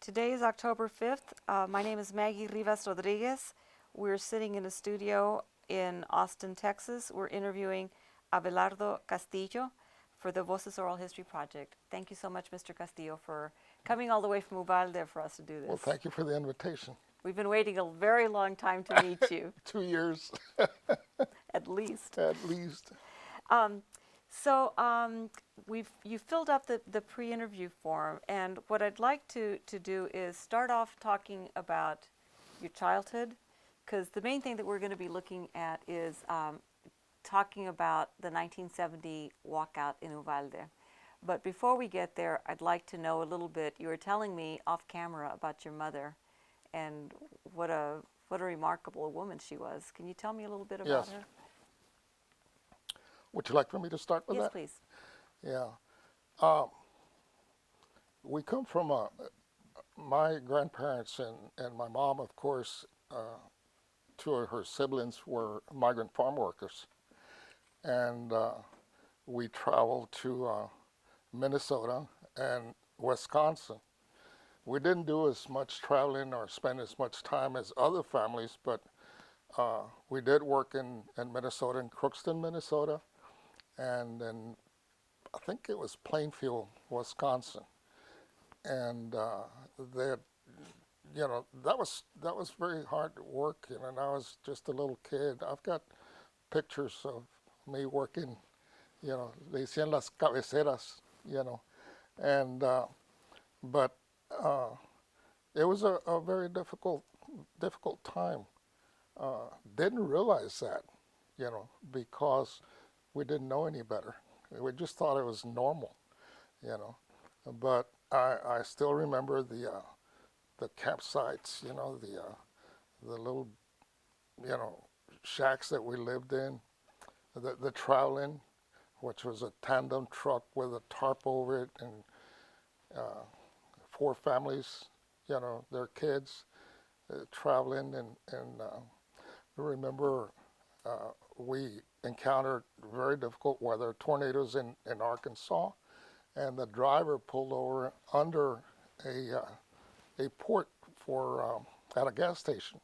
Today is October 5th. My name is Maggie Rivas Rodriguez. We're sitting in a studio in Austin, Texas. We're interviewing Abelardo Castillo for the Voces Oral History Project. Thank you so much, Mr. Castillo, for coming all the way from Uvalde for us to do this. Well, thank you for the invitation. We've been waiting a very long time to meet you. 2 years. At least. At least. You filled up the pre-interview form, and what I'd like to do is start off talking about your childhood, because the main thing that we're going to be looking at is talking about the 1970 walkout in Uvalde. But before we get there, I'd like to know a little bit. You were telling me off camera about your mother, and what a remarkable woman she was. Can you tell me a little bit about her? Would you like for me to start with that? Yes, please. Yeah. We come from my grandparents and my mom, of course, two of her siblings were migrant farm workers. And we traveled to Minnesota and Wisconsin. We didn't do as much traveling or spend as much time as other families, but we did work in Minnesota, in Crookston, Minnesota, and then I think it was Plainfield, Wisconsin. And that was very hard work, and I was just a little kid. I've got pictures of me working, le decían las cabeceras, and but it was a very difficult time. Didn't realize that, because we didn't know any better. We just thought it was normal, But I still remember the campsites, the little, shacks that we lived in, the traveling, which was a tandem truck with a tarp over it, and 4 families, their kids traveling, and I remember we encountered very difficult weather, tornadoes in Arkansas, and the driver pulled over under a port for at a gas station,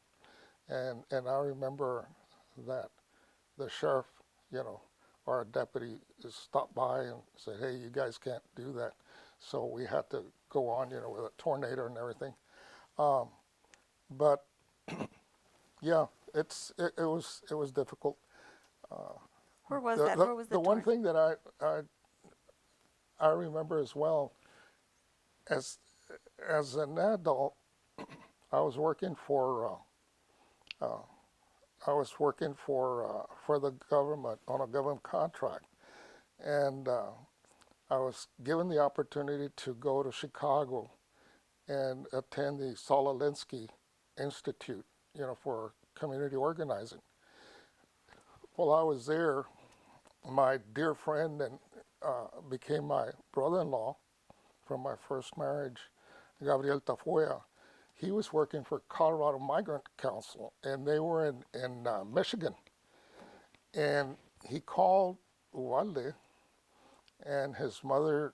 and I remember that the sheriff, our deputy, stopped by and said, "Hey, you guys can't do that." So we had to go on, with a tornado and everything. But yeah, it was difficult. Where was that? Where was the one thing that I remember as well, as an adult, I was working for the government on a government contract, and I was given the opportunity to go to Chicago and attend the Saul Alinsky Institute, for community organizing. While I was there, my dear friend and became my brother-in-law from my first marriage, Gabriel Tafoya, he was working for Colorado Migrant Council, and they were in Michigan. And he called Uvalde, and his mother,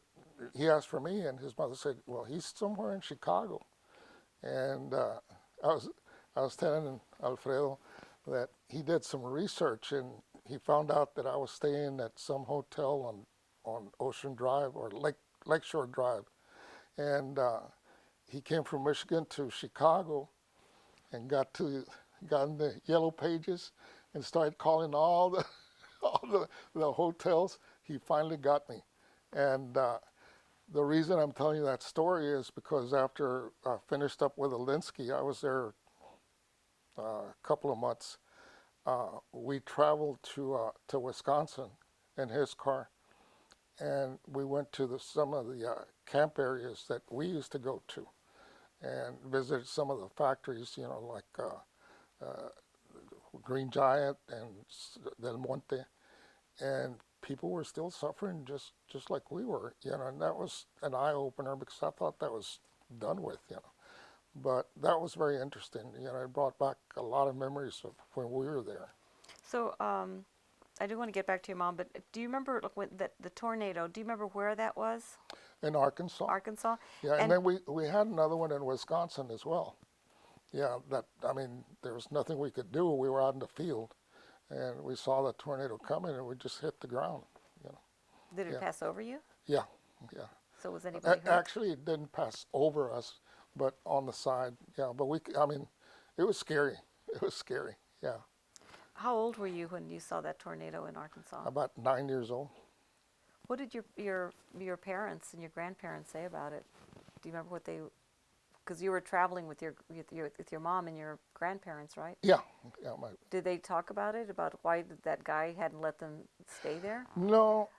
he asked for me, and his mother said, "Well, he's somewhere in Chicago." And I was telling Alfredo that he did some research, and he found out that I was staying at some hotel on Ocean Drive or Lakeshore Drive, and he came from Michigan to Chicago and got in the Yellow Pages and started calling all the hotels. He finally got me, and the reason I'm telling you that story is because after I finished up with Alinsky, I was there a couple of months. We traveled to Wisconsin in his car, and we went to some of the camp areas that we used to go to, and visited some of the factories, like Green Giant and Del Monte, and people were still suffering just like we were, and that was an eye-opener because I thought that was done with, But that was very interesting. It brought back a lot of memories of when we were there. So I do want to get back to your mom, but do you remember when the tornado? Do you remember where that was? in Arkansas. Arkansas. Yeah, and And then we had another one in Wisconsin as well. Yeah, that I mean, there was nothing we could do. We were out in the field, and we saw the tornado coming, and we just hit the ground. You know. did it Yeah, pass over you? yeah, yeah. So was anybody hurt? Actually, it didn't pass over us, but on the side. Yeah, but I mean, it was scary. It was scary. Yeah, How old were you when you saw that tornado in Arkansas? about 9 years old. What did your parents and your grandparents say about it? Do you remember what they? Because you were traveling with your mom and your grandparents, right? Yeah, yeah. Did they talk about it? About why that guy hadn't let them stay there? No,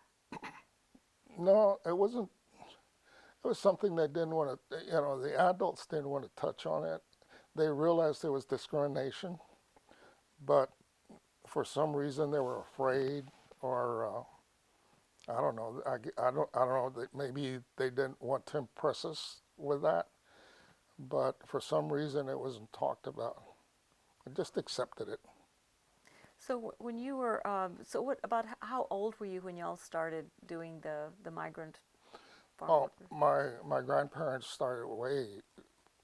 no, it wasn't. It was something they didn't want to. You know, the adults didn't want to touch on it. They realized there was discrimination, but for some reason they were afraid, or I don't know. I don't know. Maybe they didn't want to impress us with that, but for some reason it wasn't talked about. I just accepted it. So when you were, so what about how old were you when y'all started doing the migrant farm Oh, workers? my grandparents started way,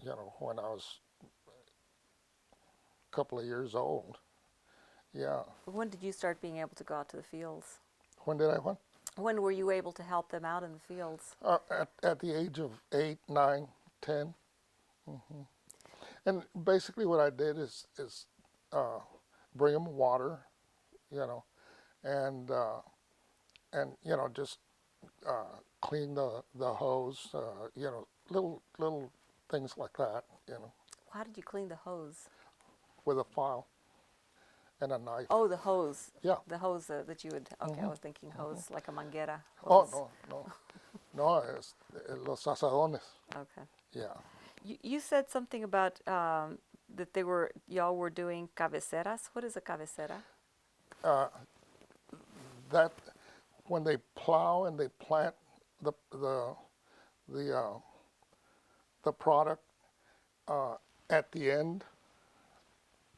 you know, when I was a couple of years old. Yeah. When did you start being able to go out to the fields? When did I what? When were you able to help them out in the fields? At the age of 8, 9, 10. Hmm. And basically, what I did is bring them water, you know, and you know just clean the hose, you know, little things like that, you know, How did you clean the hose? with a file and a knife. Oh, the hose. Yeah. The hose that you would. Okay, I Hmm. was thinking hose like a manguera Oh hose. no, no, no, es los asadones. Okay. Yeah. You said something about that y'all were doing cabeceras. What is a cabecera? Uh, that when they plow and they plant the the uh, the product uh, at the end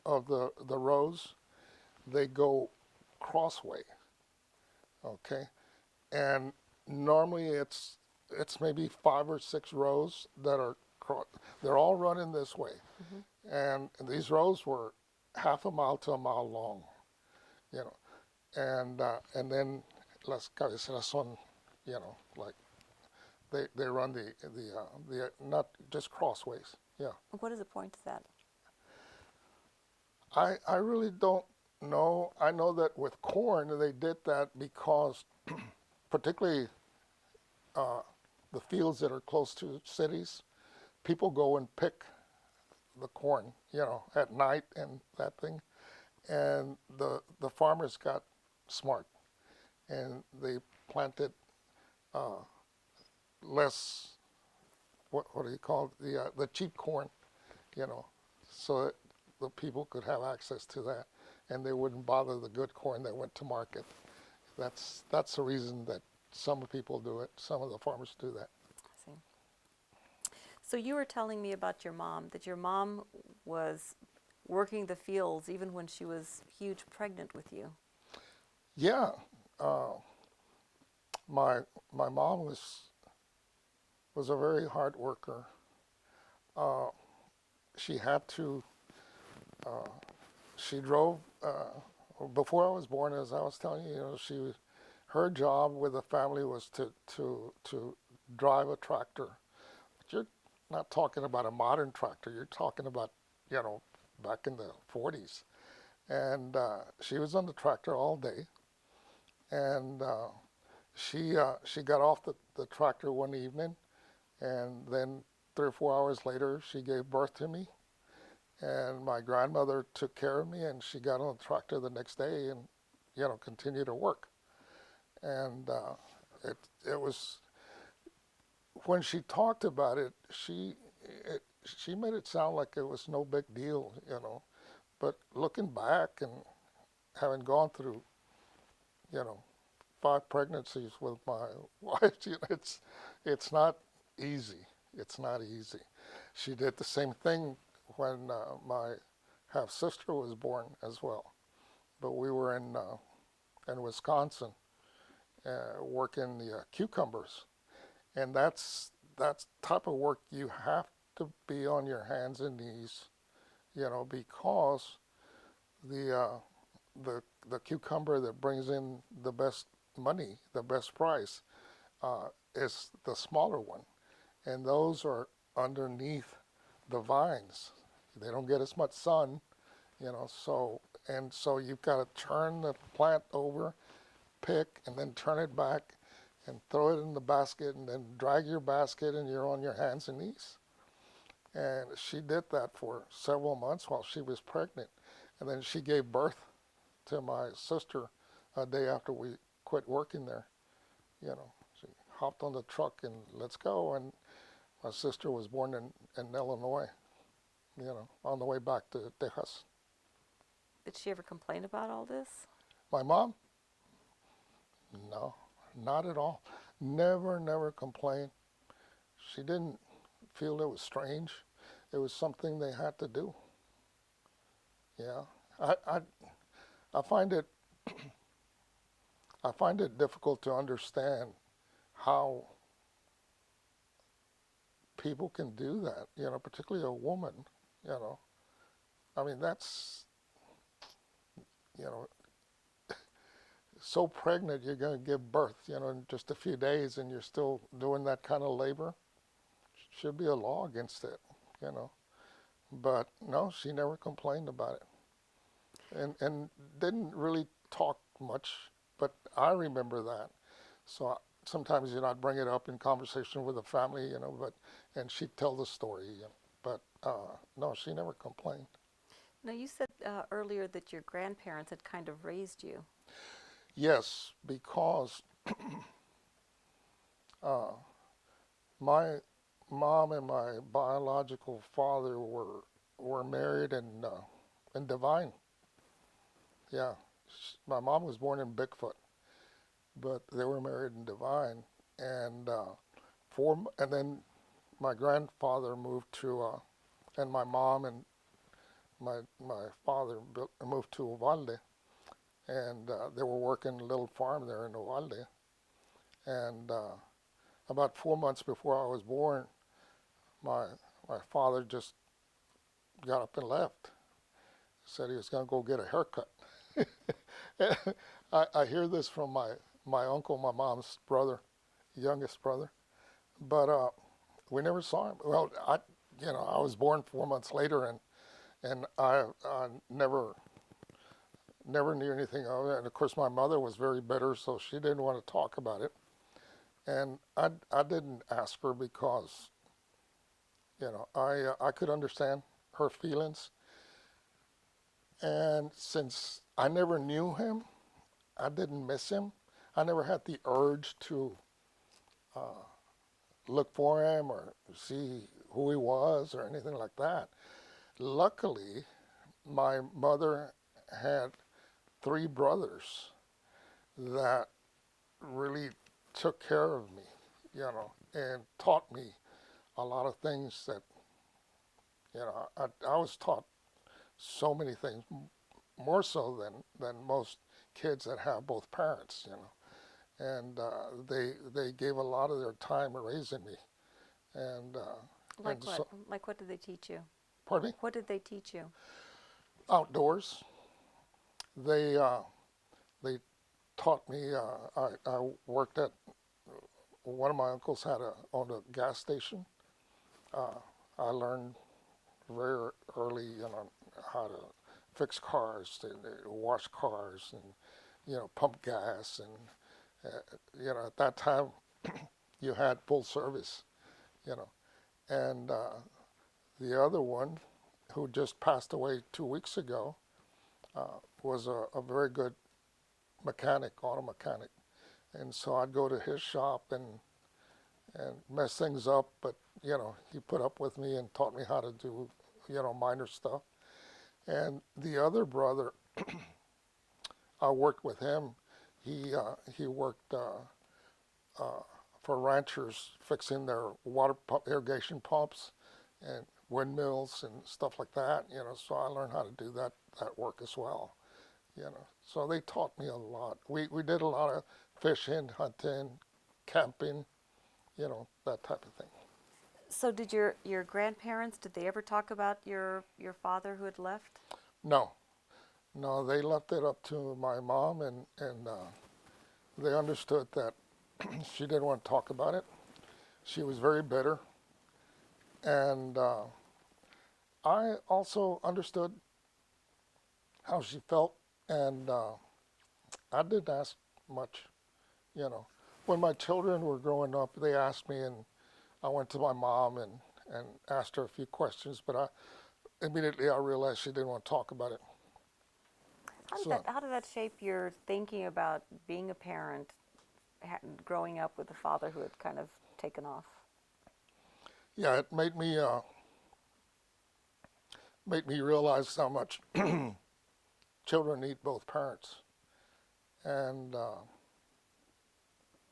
of the rows, they go crossway. Okay, and normally it's maybe 5 or 6 rows that are they're all running this way, Hmm. and these rows were half a mile to a mile long, you know, and then las cabeceras son, you know, like they run the not just crossways. Yeah, What is the point of that? I really don't know. I know that with corn they did that because particularly uh, the fields that are close to cities, people go and pick the corn, you know, at night and that thing. And the farmers got smart and they planted uh, less, what do you call it? The cheap corn, you know, so that the people could have access to that and they wouldn't bother the good corn that went to market. That's the reason that some people do it. Some of the farmers do that. I see. So you were telling me about your mom, that your mom was working the fields even when she was huge pregnant with you. Yeah, uh, my mom was a very hard worker. Uh, she had to. Uh, she drove before I was born. As I was telling you, you know, her job with the family was to drive a tractor. But you're not talking about a modern tractor. You're talking about, you know, back in the 40s. And she was on the tractor all day. And she got off the tractor one evening, and then 3 or 4 hours later, she gave birth to me. And my grandmother took care of me, and she got on the tractor the next day, and you know, continued to work. And it was when she talked about it, she made it sound like it was no big deal, you know. But looking back and having gone through, you know, 5 pregnancies with my wife, you know, it's not easy. It's not easy. She did the same thing when my half sister was born as well. But we were in Wisconsin working the cucumbers, And that's type of work you have to be on your hands and knees, because the uh, the cucumber that brings in the best money, the best price, is the smaller one, and those are underneath the vines. They don't get as much sun, so you've got to turn the plant over, pick, and then turn it back, and throw it in the basket, and then drag your basket, and you're on your hands and knees. And she did that for several months while she was pregnant, and then she gave birth to my sister a day after we quit working there. She hopped on the truck and let's go. And my sister was born in Illinois, on the way back to Texas. Did she ever complain about all this? My mom, no, not at all. Never complained. She didn't feel it was strange. It was something they had to do. Yeah, I, I, I find it, I find it difficult to understand how people can do that, particularly a woman, you know. I mean, that's, you know, so pregnant you're going to give birth, in just a few days and you're still doing that kind of labor. Should be a law against it, you know. But no, she never complained about it and didn't really talk much, but I remember that. So sometimes, I'd bring it up in conversation with the family, and she'd tell the story. But no, she never complained. Now, you said earlier that your grandparents had kind of raised you. Yes, because uh, my mom and my biological father were married in Divine. Yeah, my mom was born in Bigfoot, but they were married in Divine, and and then my grandfather moved and my mom and my father moved to Uvalde, and they were working a little farm there in Uvalde. And about 4 months before I was born, my my father just got up and left. Said he was going to go get a haircut. I hear this from my uncle, my mom's brother, youngest brother, but we never saw him. Well, I was born 4 months later, and I never knew anything of it. And of course, my mother was very bitter, so she didn't want to talk about it. And I didn't ask her because, I could understand her feelings. And since I never knew him, I didn't miss him. I never had the urge to uh, look for him or see who he was or anything like that. Luckily, my mother had three brothers that really took care of me, and taught me a lot of things that, I was taught so many things, more so than most kids that have both parents. And they gave a lot of their time raising me, and Like what? so, Like what did they teach you? pardon me, What did they teach you? outdoors. They they taught me. I worked at one of my uncles had owned a gas station. Uh, I learned very early, how to fix cars, and wash cars, and pump gas, and at that time you had full service, you know, and the other one, who just passed away 2 weeks ago, was a very good mechanic, auto mechanic, and so I'd go to his shop and mess things up, but he put up with me and taught me how to do minor stuff. And the other brother, I worked with him. He worked for ranchers fixing their water pump, irrigation pumps and windmills and stuff like that. So I learned how to do that work as well. So they taught me a lot. We did a lot of fishing, hunting, camping. that type of thing. So did your grandparents, did they ever talk about your father who had left? No, no, they left it up to my mom, and they understood that she didn't want to talk about it. She was very bitter, and I also understood how she felt, and I didn't ask much. You know, when my children were growing up, they asked me, and I went to my mom and asked her a few questions, but immediately I realized she didn't want to talk about it. So How did that shape your thinking about being a parent, growing up with a father who had kind of taken off? yeah, it made me realize how much children need both parents. And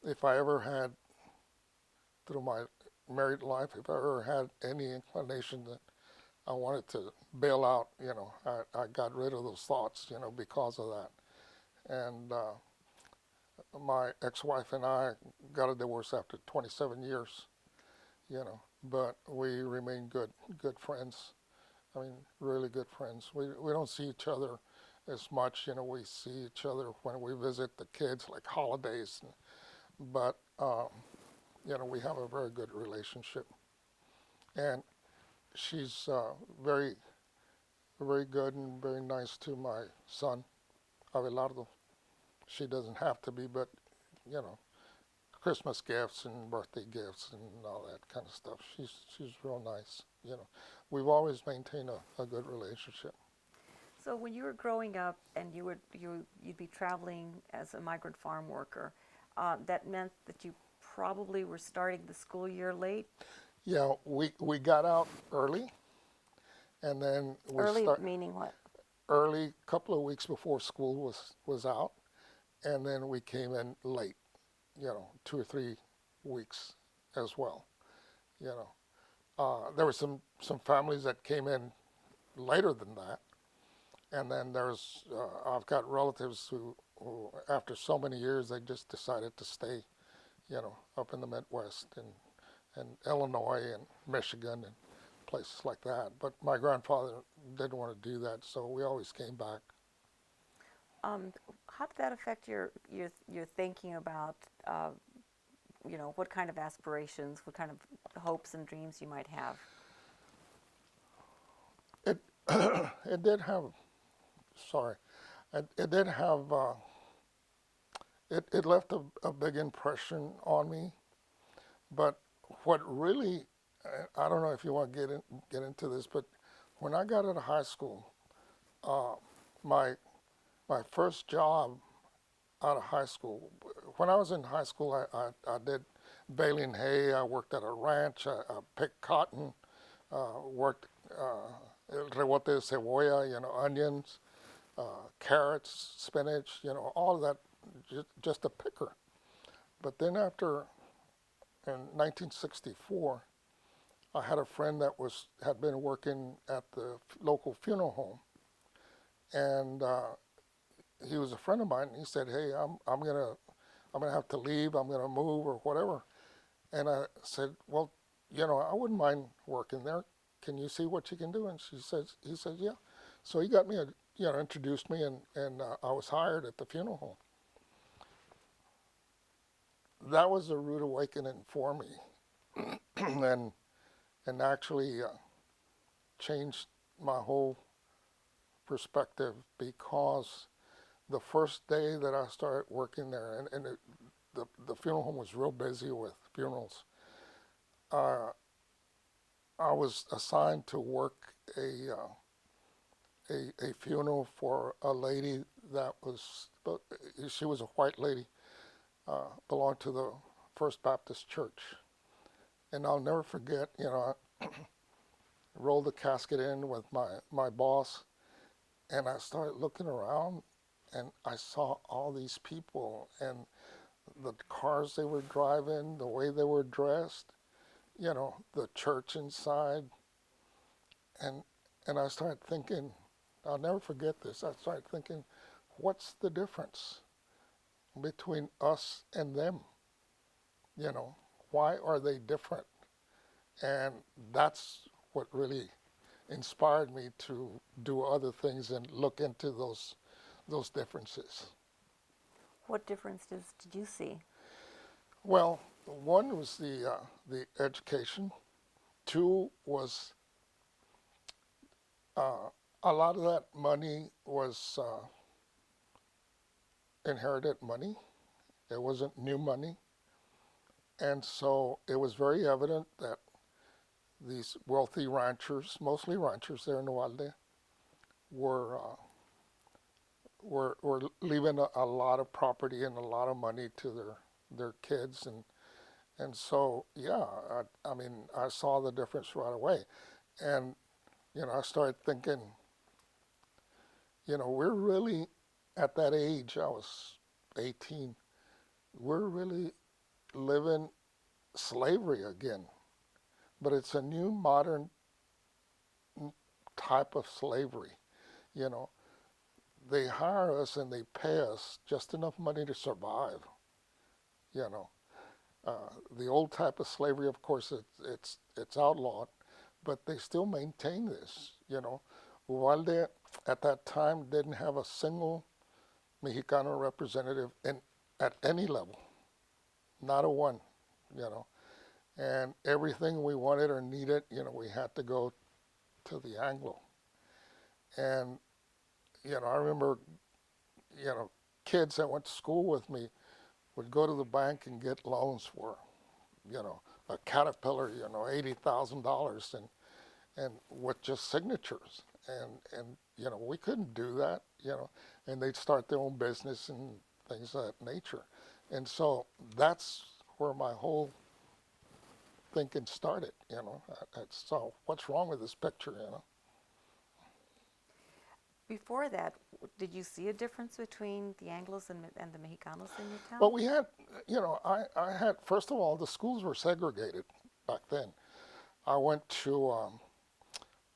if I ever had, through my married life, if I ever had any inclination that I wanted to bail out, I got rid of those thoughts, because of that. And my ex-wife and I got a divorce after 27 years, but we remain good friends. I mean, really good friends. We don't see each other as much, we see each other when we visit the kids, like holidays, but we have a very good relationship. And she's very, very good and very nice to my son, Abelardo. She doesn't have to be, but, you know, Christmas gifts and birthday gifts and all that kind of stuff. She's real nice. We've always maintained a good relationship. So when you were growing up and you'd be traveling as a migrant farm worker, that meant that you probably were starting the school year late. Yeah, we got out early, and then Early meaning what? early, couple of weeks before school was out, and then we came in late. 2 or 3 weeks as well. You know, there were some families that came in later than that, and then there's I've got relatives who after so many years they just decided to stay. Up in the Midwest and Illinois and Michigan and places like that. But my grandfather didn't want to do that, so we always came back. How did that affect your thinking about what kind of aspirations, what kind of hopes and dreams you might have? It it did have sorry, it did have it left a big impression on me. But what really I don't know if you want to get into this, but when I got out of high school, uh, my my first job out of high school. When I was in high school, I did baling hay. I worked at a ranch. I picked cotton. Worked rebote de cebolla, onions, carrots, spinach, all of that, just a picker. But then after, in 1964, I had a friend that had been working at the local funeral home, and he was a friend of mine. And he said, "Hey, I'm gonna have to leave. I'm gonna move or whatever." And I said, "Well, I wouldn't mind working there. Can you see what you can do?" And he said, "Yeah." So he got me, introduced me, and I was hired at the funeral home. That was a rude awakening for me, and actually changed my whole perspective because the first day that I started working there, and the funeral home was real busy with funerals. Uh, I was assigned to work a funeral for a lady that she was a white lady, belonged to the First Baptist Church. And I'll never forget, I rolled the casket in with my boss, and I started looking around, and I saw all these people and the cars they were driving, the way they were dressed, the church inside, and and I started thinking, I'll never forget this. I started thinking, what's the difference between us and them? You know, why are they different? And that's what really inspired me to do other things and look into those differences. What differences did you see? Well, one was the education. Two was uh, a lot of that money was inherited money. It wasn't new money, and so it was very evident that these wealthy ranchers, mostly ranchers there in Uvalde, were were leaving a lot of property and a lot of money to their kids, and so yeah, I mean I saw the difference right away, and I started thinking, we're really at that age. I was 18. We're really living slavery again, but it's a new modern type of slavery. You know, they hire us and they pay us just enough money to survive. You know, the old type of slavery, of course, it's outlawed, but they still maintain this. Uvalde at that time didn't have a single Mexicano representative at any level, not a one. You know, and everything we wanted or needed, we had to go to the Anglo. And I remember, you know, kids that went to school with me would go to the bank and get loans for, a Caterpillar, $80,000 and with just signatures. And we couldn't do that, and they'd start their own business and things of that nature. And so that's where my whole thinking started, So what's wrong with this picture? Before that, did you see a difference between the Anglos and the Mexicanos in your Well, town? we had, I had, first of all, the schools were segregated back then. I went to, um,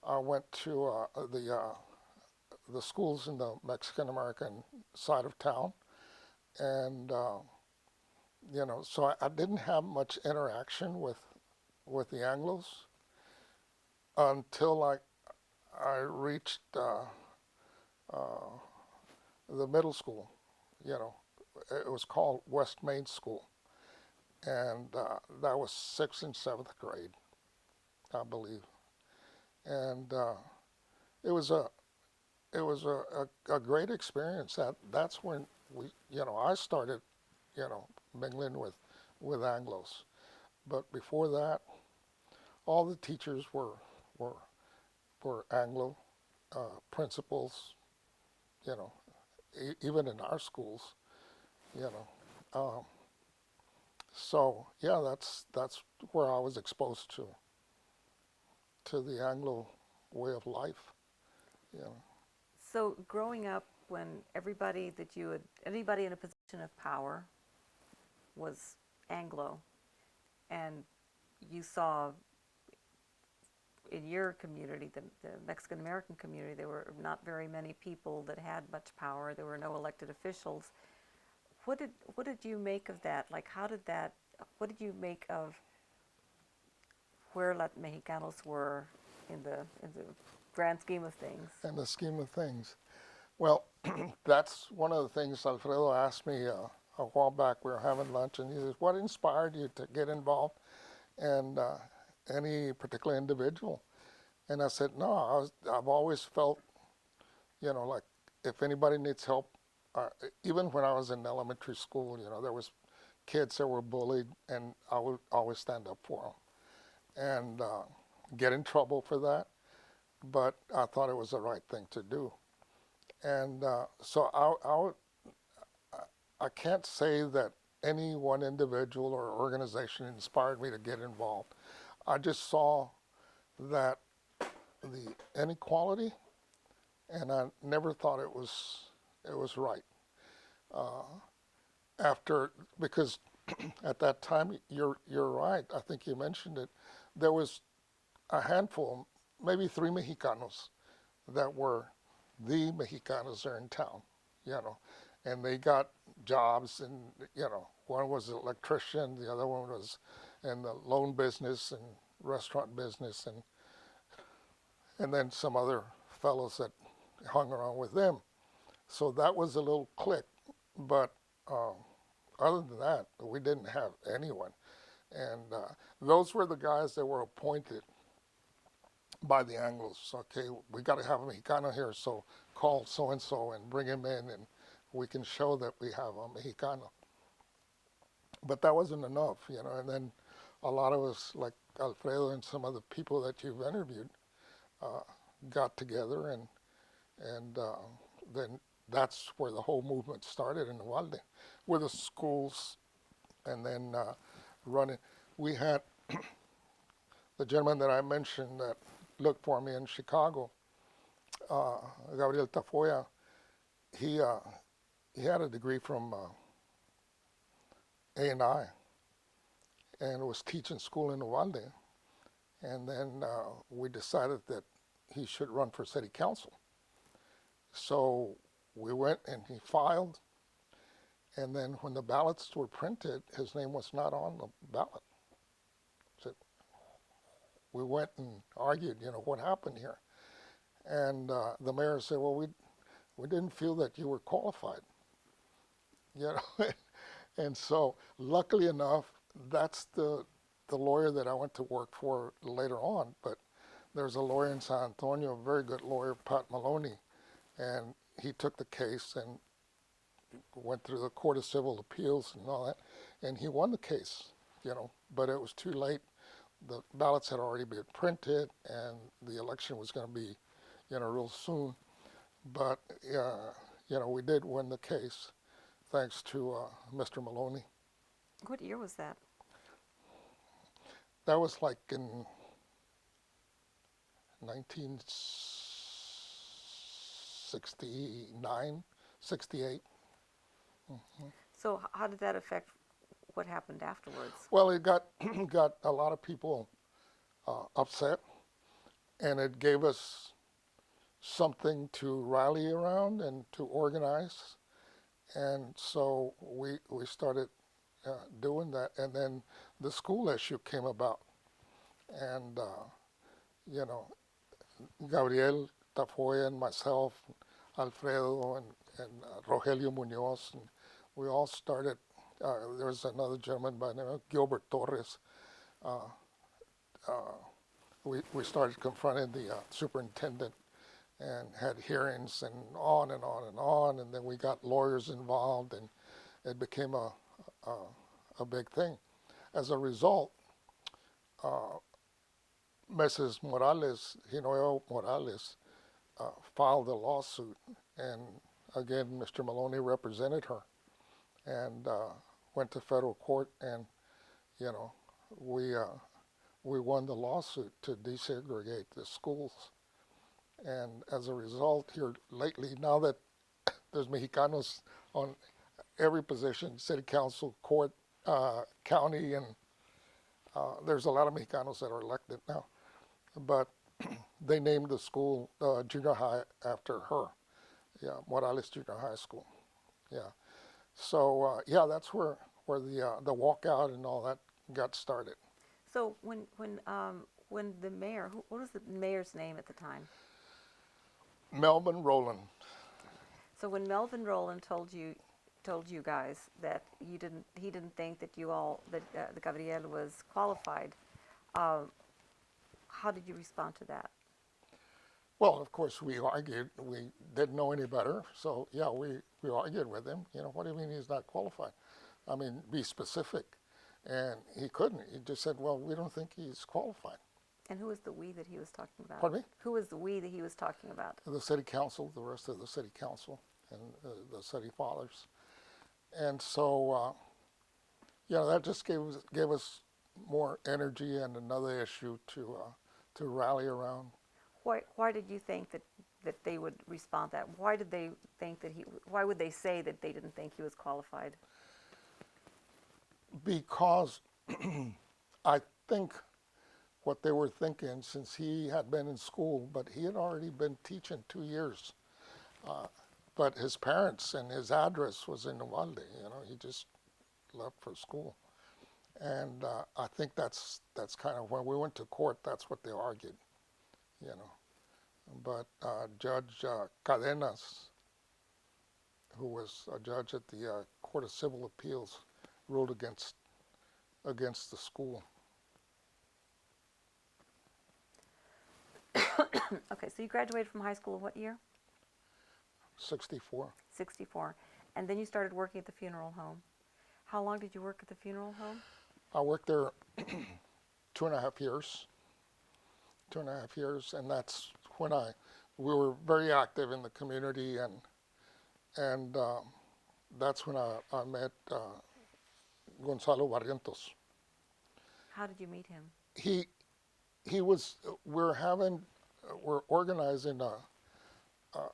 I went to the schools in the Mexican American side of town, and so I didn't have much interaction with the Anglos until I reached uh, the middle school. You know, it was called West Main School, and that was sixth and seventh grade, I believe. And it was a a great experience. That's when I started mingling with Anglos. But before that, all the teachers were were Anglo principals. You know, even in our schools. You know, um, so yeah, that's where I was exposed to the Anglo way of life. You know. So growing up, when anybody in a position of power was Anglo, and you saw in your community, the Mexican American community, there were not very many people that had much power. There were no elected officials. What did you make of that? Like, how did that? What did you make of where Latin Mexicanos were in the grand scheme of things? In the scheme of things, well, that's one of the things Alfredo asked me a while back. We were having lunch, and he says, "What inspired you to get involved in any particular individual?" And I said, "No, I've always felt, like if anybody needs help, even when I was in elementary school, there was kids that were bullied, and I would always stand up for them and get in trouble for that. But I thought it was the right thing to do, and so I can't say that any one individual or organization inspired me to get involved. I just saw that the inequality, and I never thought it was right. Uh, After because at that time you're right. I think you mentioned it. There was a handful, maybe three Mexicanos that were the Mexicanos there in town. You know, and they got jobs, and one was an electrician, the other one was and the loan business and restaurant business, and then some other fellows that hung around with them. So that was a little clique. But other than that, we didn't have anyone. And those were the guys that were appointed by the Anglos. Okay, we got to have a Mexicano here, so call so and so and bring him in, and we can show that we have a Mexicano. But that wasn't enough, you know. And then a lot of us, like Alfredo and some of the people that you've interviewed, uh, got together, and then that's where the whole movement started in Uvalde, with the schools, and then running. We had the gentleman that I mentioned that looked for me in Chicago, uh, Gabriel Tafoya. He he had a degree from A&I and was teaching school in Uvalde. And then we decided that he should run for city council. So we went and he filed. And then when the ballots were printed, his name was not on the ballot. So we went and argued, you know, what happened here? And the mayor said, well, we didn't feel that you were qualified, you know. And so luckily enough, that's the lawyer that I went to work for later on. But there's a lawyer in San Antonio, a very good lawyer, Pat Maloney, and he took the case and went through the Court of Civil Appeals and all that, and he won the case, you know, but it was too late. The ballots had already been printed, and the election was going to be, you know, real soon. But, you know, we did win the case, thanks to Mr. Maloney. What year was that? That was like in 1969, 68. So how did that affect what happened afterwards? Well, it got got a lot of people upset, and it gave us something to rally around and to organize. And so we started doing that, and then the school issue came about, and you know, Gabriel Tafoya and myself, Alfredo and Rogelio Munoz, and we all started. There was another gentleman by the name of Gilbert Torres. Uh, uh, we started confronting the superintendent and had hearings and on and on and on, and then we got lawyers involved, and it became a, a big thing. As a result, Mrs. Morales, Hinoyo Morales, filed a lawsuit, and again, Mr. Maloney represented her, and went to federal court, and you know, we won the lawsuit to desegregate the schools, and as a result, here lately, now that there's Mexicanos on every position, city council, court, county, and there's a lot of Mexicanos that are elected now, but they named the school junior high after her. Yeah, Morales Junior High School. Yeah. So that's where the walkout and all that got started. So when the mayor, what was the mayor's name at the time? Melvin Rowland. So when Melvin Rowland told you guys that he didn't think that the Gabriel was qualified, how did you respond to that? Well, of course, we argued. We didn't know any better, so yeah, we argued with him. You know, what do you mean he's not qualified? I mean, be specific. And he couldn't. He just said, well, we don't think he's qualified. And who was the we that he was talking about? Pardon me? Who was the we that he was talking about? The city council, the rest of the city council, and the city fathers. And so, that just gave us more energy and another issue to rally around. Why did you think that they would respond that? Why did they think that why would they say that they didn't think he was qualified? Because I think what they were thinking, since he had been in school, but he had already been teaching 2 years. But his parents and his address was in Uvalde, he just left for school. And I think that's kind of when we went to court. That's what they argued, you know. But Judge Cadenas, who was a judge at the Court of Civil Appeals, ruled against the school. Okay, so you graduated from high school in what year? 64. 64. And then you started working at the funeral home. How long did you work at the funeral home? I worked there 2.5 years. 2.5 years, and that's when we were very active in the community, and that's when I met Gonzalo Barrientos. How did you meet him? He was we're organizing a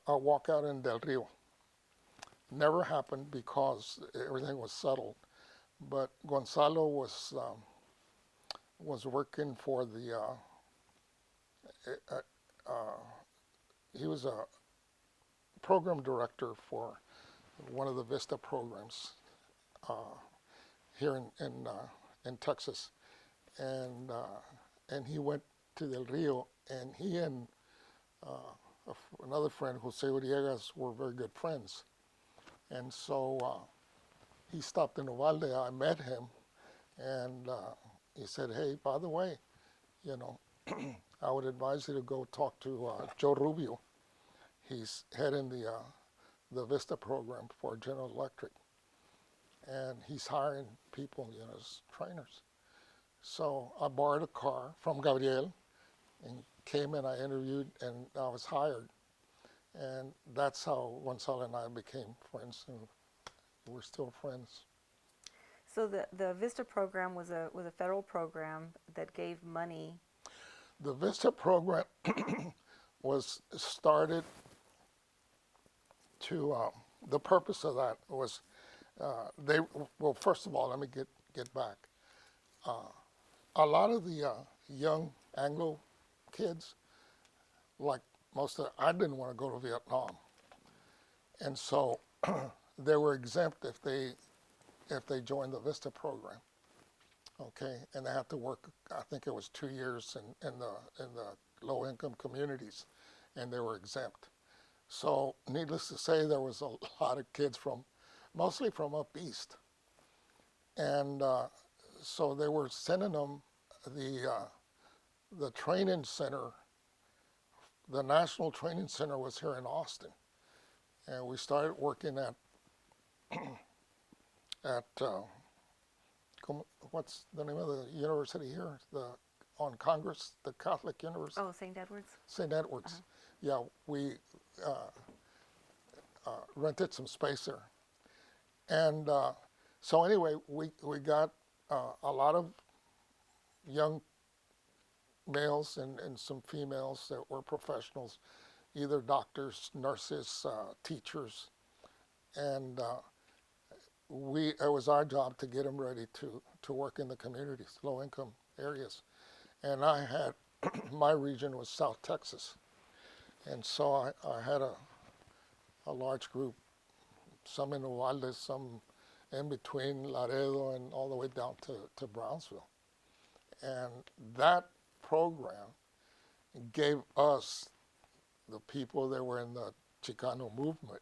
walkout in Del Rio. Never happened because everything was settled, but Gonzalo was working for the he was a program director for one of the Vista programs here in Texas, and he went to Del Rio, and he and another friend, Jose Uriegas, were very good friends, and so he stopped in Uvalde. I met him, and he said, "Hey, by the way, you know, I would advise you to go talk to Joe Rubio. He's heading the Vista program for General Electric, and he's hiring people, you know, as trainers." So I borrowed a car from Gabriel and came and I interviewed, and I was hired. And that's how Gonzalo and I became friends, and we're still friends. So the Vista program was a federal program that gave money. The Vista program was started to, the purpose of that was, well, first of all, let me get back. A lot of the young Anglo kids, like I didn't want to go to Vietnam. And so they were exempt if they joined the Vista program. Okay, and they had to work, I think it was 2 years in the low-income communities, and they were exempt. So needless to say, there was a lot of kids mostly from up east. And so they were sending them the training center. The National Training Center was here in Austin, and we started working at what's the name of the university here? On Congress, the Catholic University. Oh, St. Edward's? St. Edward's. Yeah, we rented some space there. And so anyway, we got a lot of young males and some females that were professionals, either doctors, nurses, teachers, and it was our job to get them ready to work in the communities, low-income areas. And I had, my region was South Texas, and so I had a large group, some in Uvalde, some in between Laredo and all the way down to Brownsville. And that program gave us, the people that were in the Chicano movement,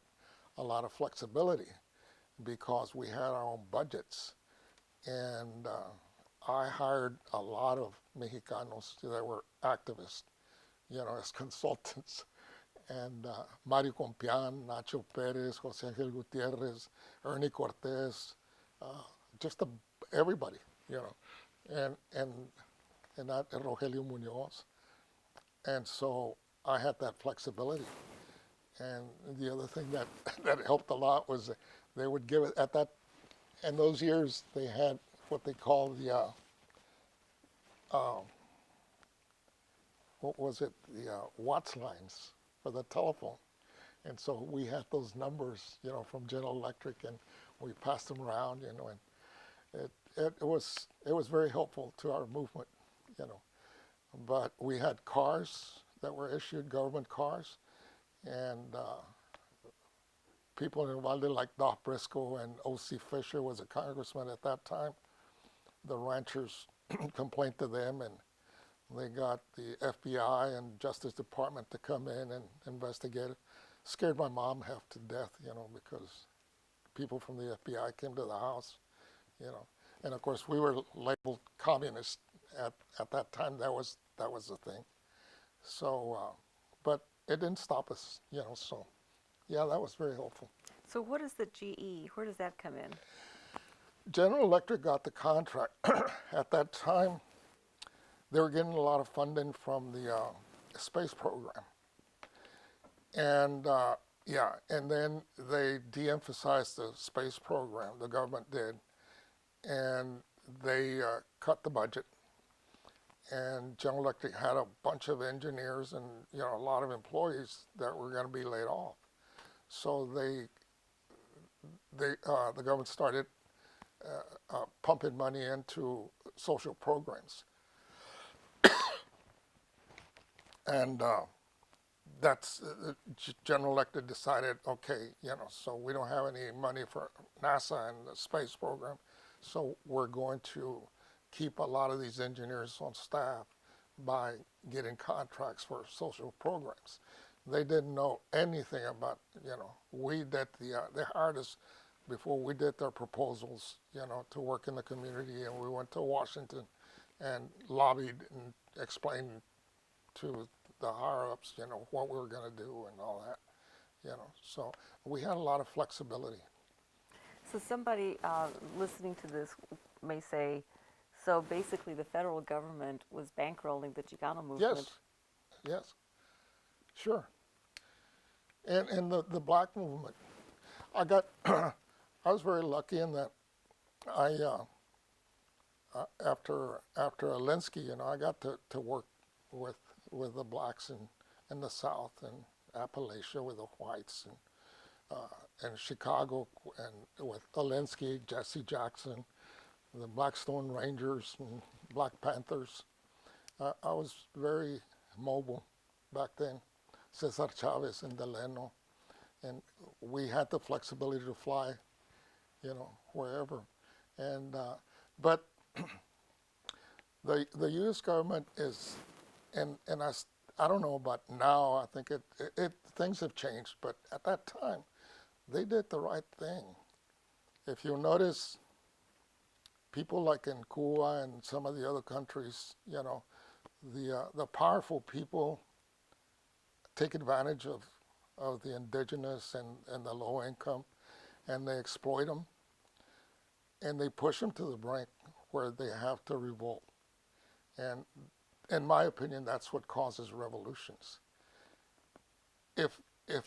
a lot of flexibility because we had our own budgets. And I hired a lot of Mexicanos that were activists, you know, as consultants. And Mario Compián, Nacho Perez, Jose Angel Gutierrez, Ernie Cortez, just everybody, you know, and that Rogelio Munoz. And so I had that flexibility. And the other thing that helped a lot was they would give it in those years, they had what they call the, what was it, the Watts lines for the telephone. And so we had those numbers, you know, from General Electric, and we passed them around, you know, and it was very helpful to our movement, you know. But we had cars that were issued, government cars, and people in Uvalde like Doc Briscoe and O.C. Fisher was a congressman at that time. The ranchers complaint to them, and they got the FBI and Justice Department to come in and investigate it. Scared my mom half to death, because people from the FBI came to the house, you know. And of course, we were labeled communist at that time. That was the thing. So, but it didn't stop us, So, yeah, that was very helpful. So what is the GE? Where does that come in? General Electric got the contract. At that time, they were getting a lot of funding from the space program. And yeah, and then they de-emphasized the space program, the government did, and they cut the budget. And General Electric had a bunch of engineers and a lot of employees that were going to be laid off. So the government started pumping money into social programs, and that's General Electric decided, okay, so we don't have any money for NASA and the space program, so we're going to keep a lot of these engineers on staff by getting contracts for social programs. They didn't know anything about, we did they hired us before we did their proposals, to work in the community, and we went to Washington and lobbied and explained to the higher ups, what we were going to do and all that, So we had a lot of flexibility. So somebody listening to this may say, so basically the federal government was bankrolling the Chicano movement. Yes, sure. And the black movement, I got, I was very lucky in that I, after Alinsky, I got to work with the blacks in the South and Appalachia with the whites and Chicago and with Alinsky, Jesse Jackson, the Blackstone Rangers and Black Panthers. I was very mobile back then. Cesar Chavez and Delano, and we had the flexibility to fly, wherever. And but the U.S. government is, and I don't know about now. I think it things have changed, but at that time, they did the right thing. If you notice, people like in Cuba and some of the other countries, the powerful people take advantage of the indigenous and the low income, and they exploit them, and they push them to the brink where they have to revolt. And in my opinion, that's what causes revolutions. If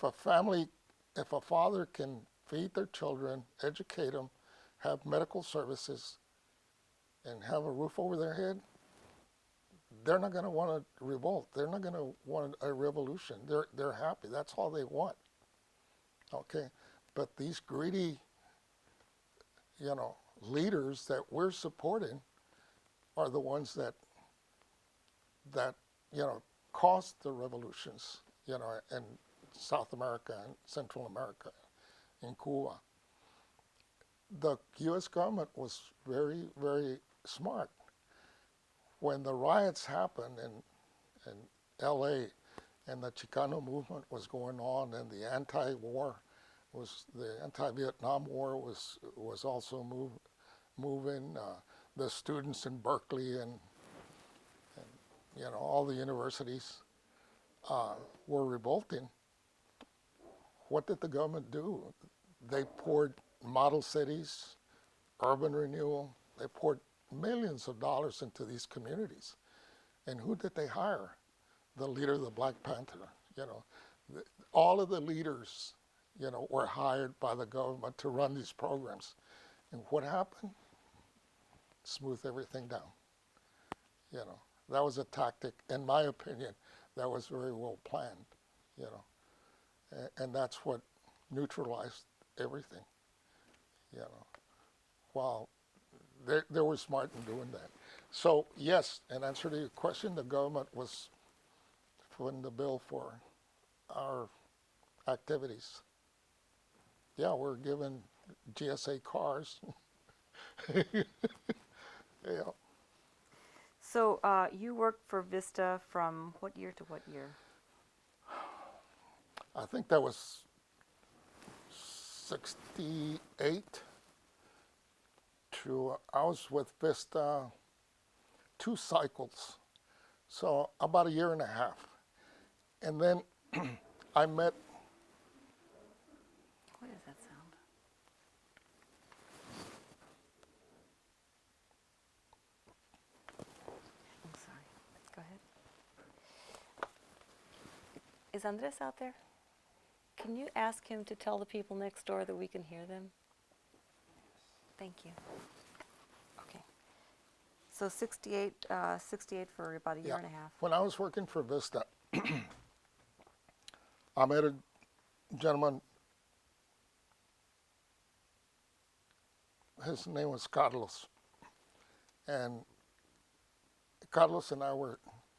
a family, if a father can feed their children, educate them, have medical services, and have a roof over their head, they're not going to want to revolt. They're not going to want a revolution. They're happy. That's all they want. Okay, but these greedy, leaders that we're supporting are the ones that caused the revolutions, in South America and Central America, in Cuba. The U.S. government was very, very smart. When the riots happened in L.A. and the Chicano movement was going on, and the anti-Vietnam War was also moving. The students in Berkeley and all the universities were revolting. What did the government do? They poured model cities, urban renewal. They poured millions of dollars into these communities. And who did they hire? The leader of the Black Panther. All of the leaders, were hired by the government to run these programs. And what happened? Smooth everything down. That was a tactic, in my opinion, that was very well planned. And that's what neutralized everything. While they were smart in doing that. So yes, in answer to your question, the government was footing the bill for our activities. Yeah, we're given GSA cars. Yeah. So you worked for Vista from what year to what year? I think that was 68 to, I was with Vista 2 cycles, so about a year and a half. And then I met, What is that sound? I'm sorry. Go ahead. Is Andres out there? Can you ask him to tell the people next door that we can hear them? Thank you. Okay. So 68, 68 for about a year yeah, and a half. when I was working for Vista, I met a gentleman, his name was Carlos. And Carlos and I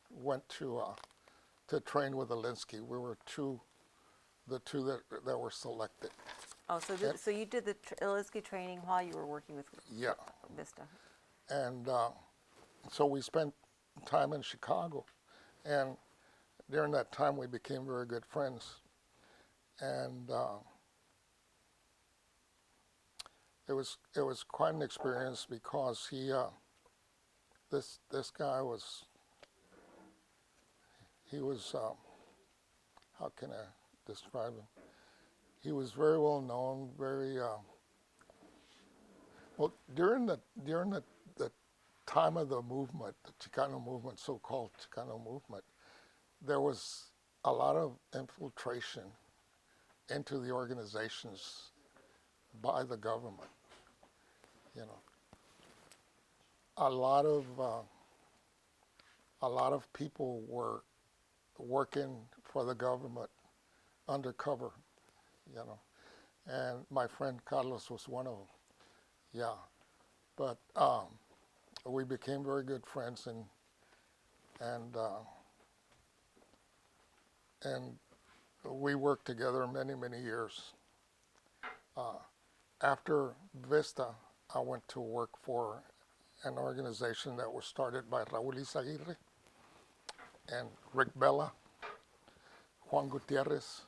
went to train with Alinsky. We were the two that were selected. Oh, so so you did the Iliski training while you were working with Yeah, Vista. and so we spent time in Chicago, and during that time we became very good friends. And it was quite an experience because this guy was how can I describe him? He was very well known, very well during the time of the movement, the Chicano movement, so-called Chicano movement. There was a lot of infiltration into the organizations by the government. You know, a lot of people were working for the government undercover. You know, and my friend Carlos was one of them. Yeah, but we became very good friends, and and we worked together many years. After Vista, I went to work for an organization that was started by Raúl Izaguirre and Rick Bella, Juan Gutierrez,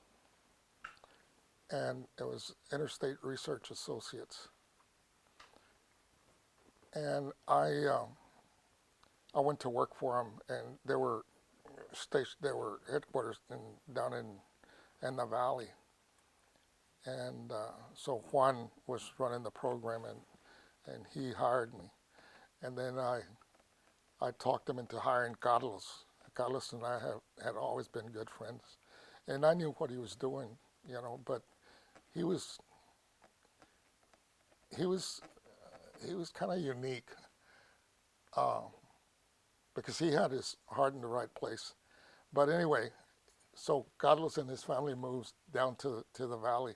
and it was Interstate Research Associates. And I went to work for them, and they were headquarters down in the valley. And so Juan was running the program, and he hired me. And then I talked him into hiring Carlos. Carlos and I had always been good friends, and I knew what he was doing, you know. But he was he was he was kind of unique because he had his heart in the right place. But anyway, so Carlos and his family moved down to the valley,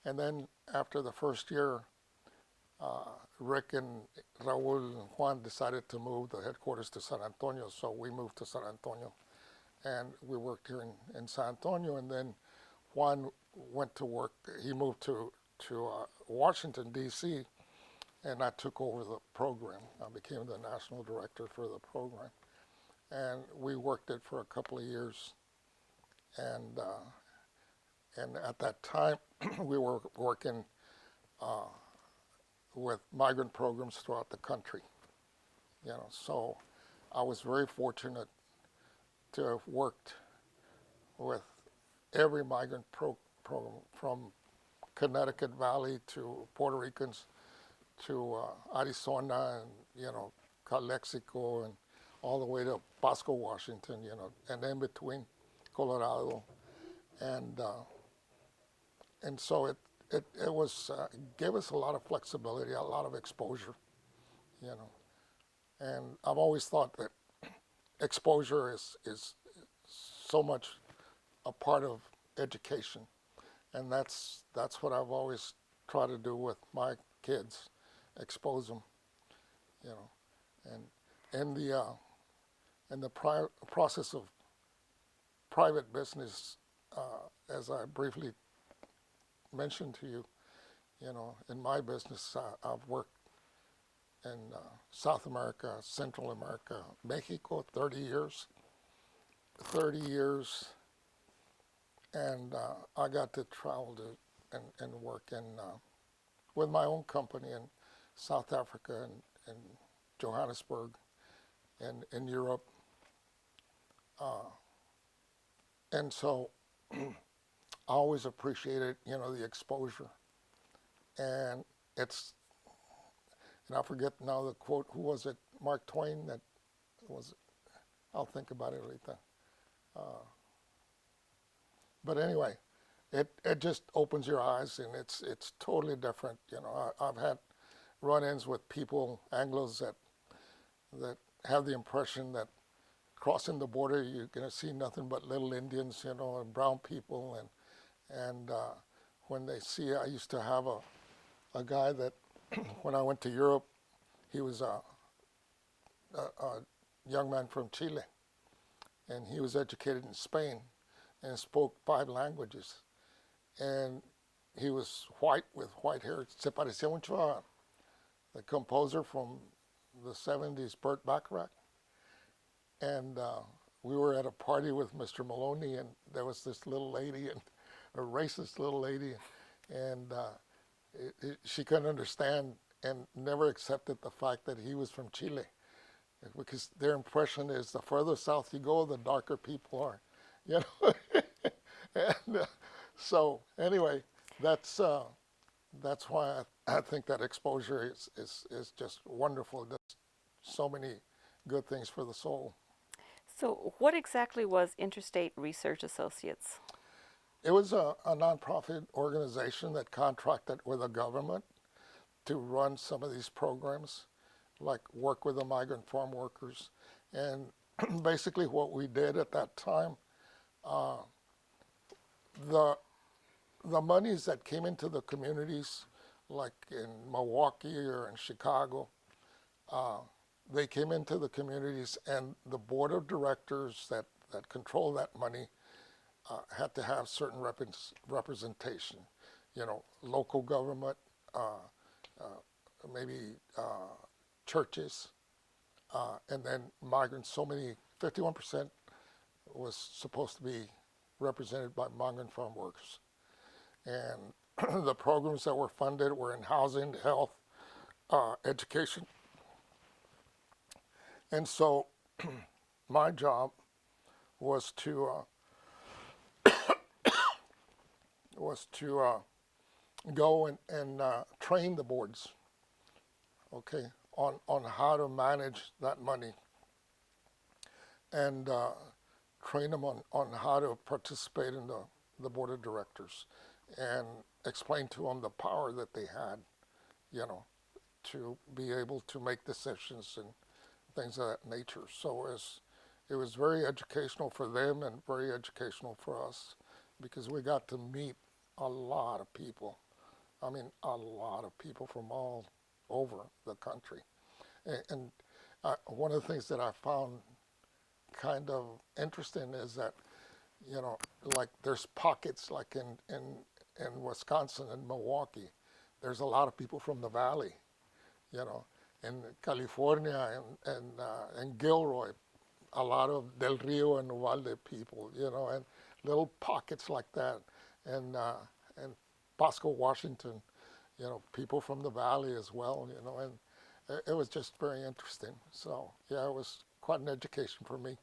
and then after the first year, Rick and Raul and Juan decided to move the headquarters to San Antonio, so we moved to San Antonio, and we worked here in San Antonio. And then Juan went to work. He moved to Washington D.C., and I took over the program. I became the national director for the program, and we worked it for a couple of years. And at that time, we were working with migrant programs throughout the country. You know, so I was very fortunate to have worked with every migrant program, from Connecticut Valley to Puerto Ricans to Arizona, and Calexico, and all the way to Pasco, Washington. And in between Colorado, and so it was gave us a lot of flexibility, a lot of exposure. You know, and I've always thought that exposure is so much a part of education, and that's what I've always tried to do with my kids, expose them. You know, and in the process of private business, as I briefly mentioned to you, in my business, I've worked in South America, Central America, Mexico, 30 years. 30 years, and I got to travel to and work in with my own company in South Africa and Johannesburg and in Europe. And so I always appreciated, the exposure. And it's, and I forget now the quote, who was it? Mark Twain that was, I'll think about it later. But anyway, it just opens your eyes, and it's totally different. I've had run-ins with people, Anglos, that have the impression that crossing the border you're going to see nothing but little Indians, and brown people, and when they see, I used to have a guy that when I went to Europe, he was a young man from Chile, and he was educated in Spain and spoke 5 languages. And he was white with white hair. Se parecía mucho a the composer from the 70s, Burt Bacharach. And we were at a party with Mr. Maloney, and there was this little lady, and a racist little lady, and she couldn't understand and never accepted the fact that he was from Chile, because their impression is the further south you go, the darker people are, and so anyway, that's why I think that exposure is just wonderful. It does so many good things for the soul. So, what exactly was Interstate Research Associates? It was a nonprofit organization that contracted with the government to run some of these programs, like work with the migrant farm workers. And basically what we did at that time, the monies that came into the communities, like in Milwaukee or in Chicago, they came into the communities, and the board of directors that control that money had to have certain representation, local government, maybe churches, and then migrants. So many, 51% was supposed to be represented by migrant farm workers. And the programs that were funded were in housing, health, education. And so my job was to go and train the boards, okay, on how to manage that money, and train them on how to participate in the board of directors, and explain to them the power that they had, to be able to make decisions and things of that nature. So it was very educational for them and very educational for us, because we got to meet a lot of people. I mean, a lot of people from all over the country. And one of the things that I found kind of interesting is that, like there's pockets, like in Wisconsin and Milwaukee, there's a lot of people from the valley, in California and Gilroy, a lot of Del Rio and Uvalde people, and little pockets like that, and Pasco, Washington, people from the valley as well, and it was just very interesting. So yeah, it was quite an education for me.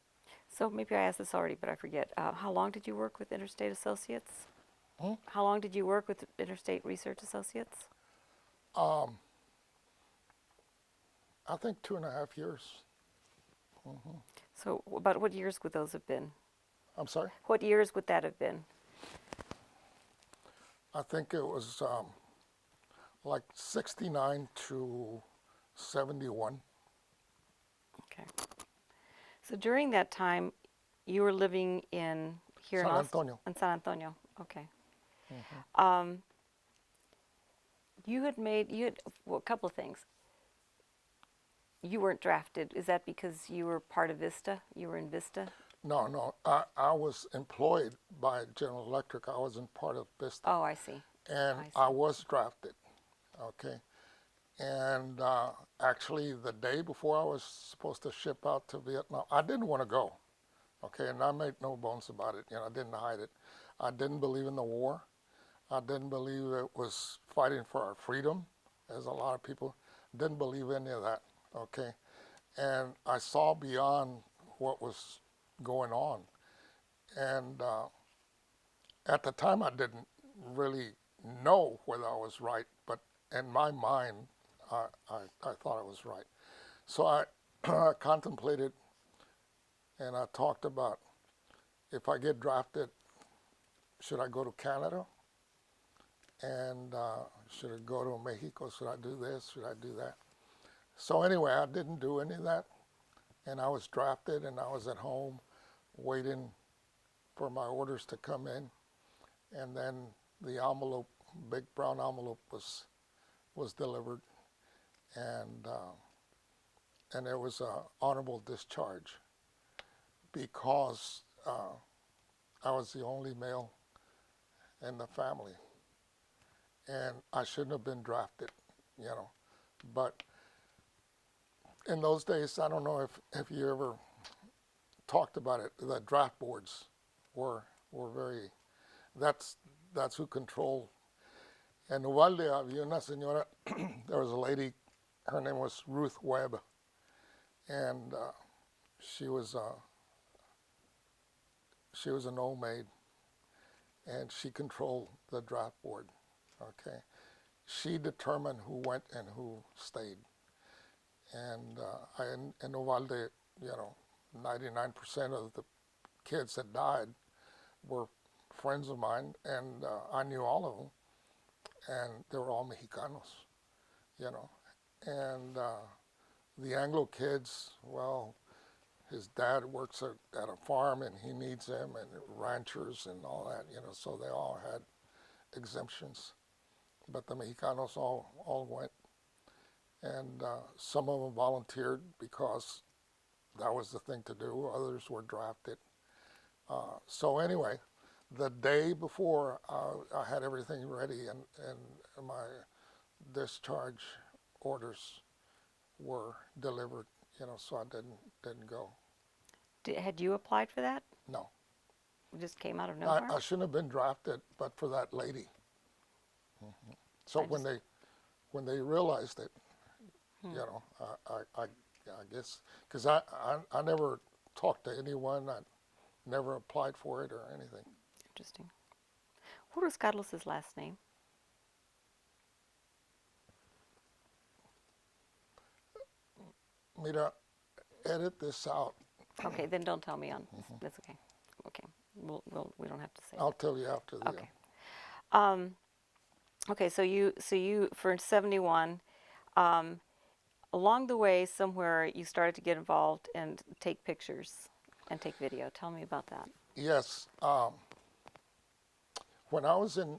So, maybe I asked this already, but I forget. How long did you work with Interstate Associates? Hmm? How long did you work with Interstate Research Associates? I think 2.5 years. So, about what years would those have been? I'm sorry? What years would that have been? I think it was like 69 to 71. Okay. So during that time, you were living in here San in Antonio. In San Antonio. Okay. Mm-hmm. You had well, a couple of things. You weren't drafted. Is that because you were part of Vista? You were in Vista? No. I was employed by General Electric. I wasn't part of Vista. Oh, I see. And I see. I was drafted, okay? And actually, the day before I was supposed to ship out to Vietnam, I didn't want to go. Okay, and I made no bones about it. I didn't hide it. I didn't believe in the war. I didn't believe it was fighting for our freedom, as a lot of people didn't believe any of that. Okay, and I saw beyond what was going on, and at the time I didn't really know whether I was right, but in my mind, I thought I was right. So I I contemplated and I talked about, if I get drafted, should I go to Canada? And should I go to Mexico? Should I do this? Should I do that? So anyway, I didn't do any of that. And I was drafted and I was at home waiting for my orders to come in. And then the envelope, big brown envelope, was delivered. And it was an honorable discharge because I was the only male in the family. And I shouldn't have been drafted, you know. But in those days, I don't know if you ever talked about it, the draft boards were very, that's who controlled. En Uvalde había una señora, there was a lady, her name was Ruth Webb, and she was an old maid, and she controlled the draft board. Okay, she determined who went and who stayed, and in Uvalde, 99% of the kids that died were friends of mine, and I knew all of them, and they were all Mexicanos, and the Anglo kids, well, his dad works at a farm and he needs them, and ranchers and all that, so they all had exemptions. But the Mexicanos all went, and some of them volunteered because that was the thing to do. Others were drafted. So anyway, the day before, I had everything ready, and my discharge orders were delivered. So I didn't go. Had you applied for that? No, It just came out of nowhere? I shouldn't have been drafted, but for that lady. Mm-hmm. So when they realized it, I guess, because I never talked to anyone. I never applied for it or anything. Interesting. What was Carlos's last name? Mira, edit this out. Okay, then don't tell me on. That's okay. Okay, we don't have to say. I'll tell you after the. Okay. Okay, so you for 71, along the way somewhere you started to get involved and take pictures and take video. Tell me about that. Yes, when I was in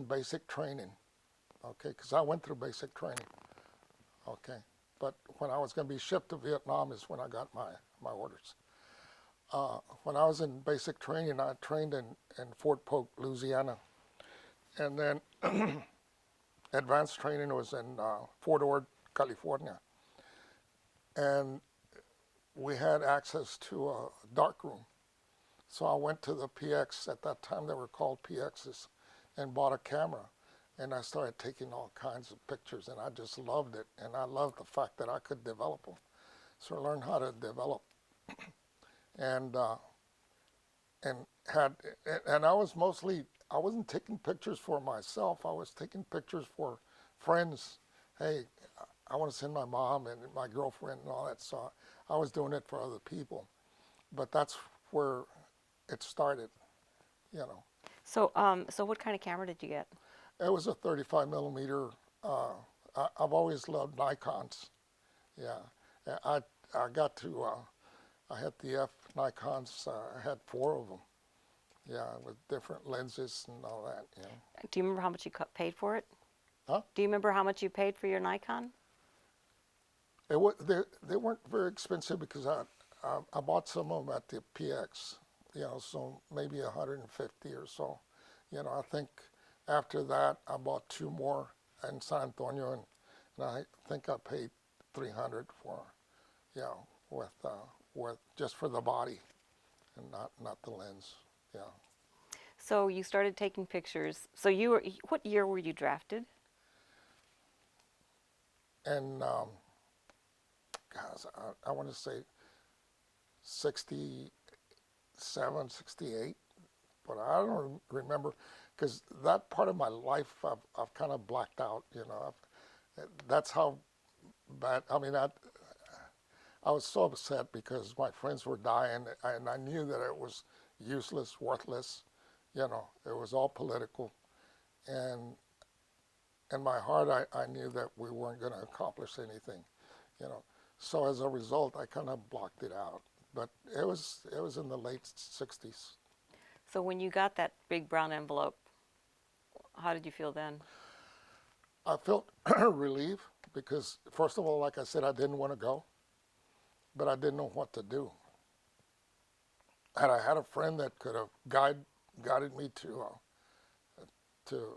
basic training, okay, because I went through basic training, okay, but when I was going to be shipped to Vietnam is when I got my orders. When I was in basic training, I trained in Fort Polk, Louisiana, and then advanced training was in Fort Ord, California, and we had access to a dark room. So I went to the PX, at that time they were called PXs, and bought a camera. And I started taking all kinds of pictures, and I just loved it. And I loved the fact that I could develop them. So I learned how to develop. And I was I wasn't taking pictures for myself. I was taking pictures for friends. Hey, I want to send my mom and my girlfriend and all that. So I was doing it for other people. But that's where it started, So so what kind of camera did you get? It was a 35 millimeter. I've always loved Nikons. Yeah, I got to. I had the F Nikons. I had 4 of them. Yeah, with different lenses and all that. Do you remember how much you paid for it? Huh? Do you remember how much you paid for your Nikon? They weren't very expensive because I bought some of them at the PX. So maybe 150 or so. I think after that I bought 2 more in San Antonio, and I think I paid 300 for, you know, with just for the body and not the lens. Yeah. So you started taking pictures. So you were, what year were you drafted? And gosh, I want to say 67, 68, but I don't remember because that part of my life I've kind of blacked out. You know, that's how bad. I mean, I was so upset because my friends were dying, and I knew that it was useless, worthless. You know, it was all political, and in my heart, I knew that we weren't going to accomplish anything. You know, so as a result, I kind of blocked it out. But it was in the late '60s. So when you got that big brown envelope, how did you feel then? I felt relief because, first of all, like I said, I didn't want to go, but I didn't know what to do. Had I had a friend that could have guided me to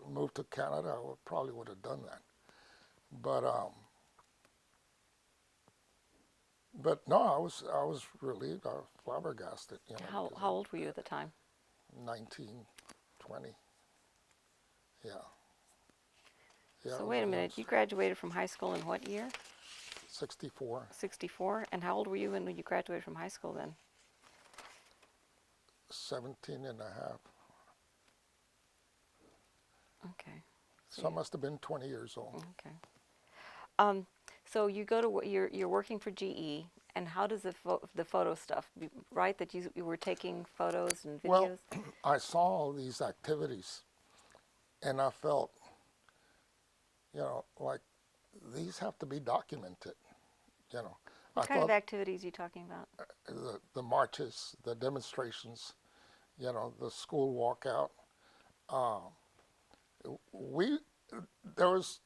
move to Canada, I probably would have done that. But no, I was relieved. I was flabbergasted. You know, How old were you at the time? 19, 20. Yeah, yeah. So wait a minute, you graduated from high school in what year? 64, 64? And how old were you when you graduated from high school then? 17 and a half. Okay. So I must have been 20 years old. Okay. Um, so you go to you're working for GE, and how does the photo stuff, right? That you were taking photos and Well, videos. I saw all these activities, and I felt, like these have to be documented. You know, I What kind of thought activities are you talking about? the marches, the demonstrations, the school walkout. Uh, we there was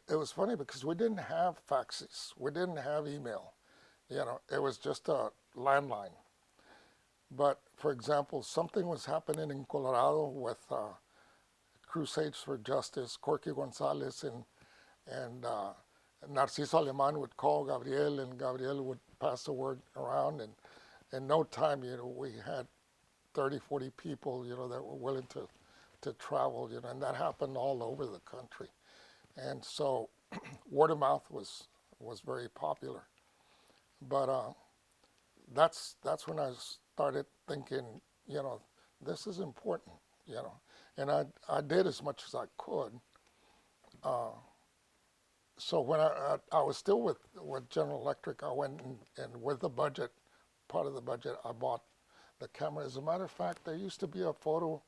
it was funny because we didn't have faxes, we didn't have email. It was just a landline. But for example, something was happening in Colorado with Crusades for Justice. Corky Gonzalez and Narciso Aleman would call Gabriel, and Gabriel would pass the word around. And in no time, we had 30, 40 people, that were willing to travel, and that happened all over the country. And so word of mouth was very popular. But that's when I started thinking, this is important, and I did as much as I could. So when I was still with General Electric, I went and with the budget, part of the budget, I bought the camera. As a matter of fact, there used to be a photo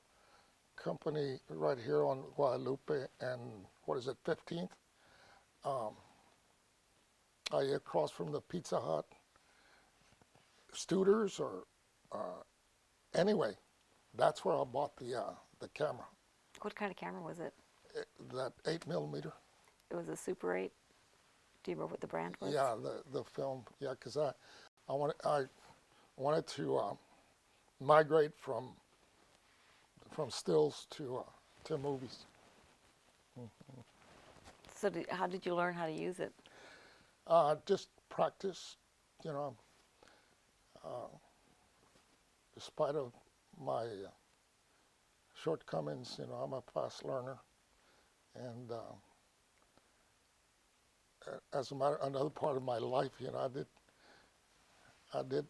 company right here on Guadalupe and, 15th? Across from the Pizza Hut. Studers or anyway, that's where I bought the camera. What kind of camera was it? That 8 millimeter. It was a Super 8. Do you remember what the brand was? Yeah, the film. Yeah, because I wanted to migrate from stills to movies. So how did you learn how to use it? Just practice, despite of my shortcomings, I'm a fast learner, and as a matter, another part of my life, I did.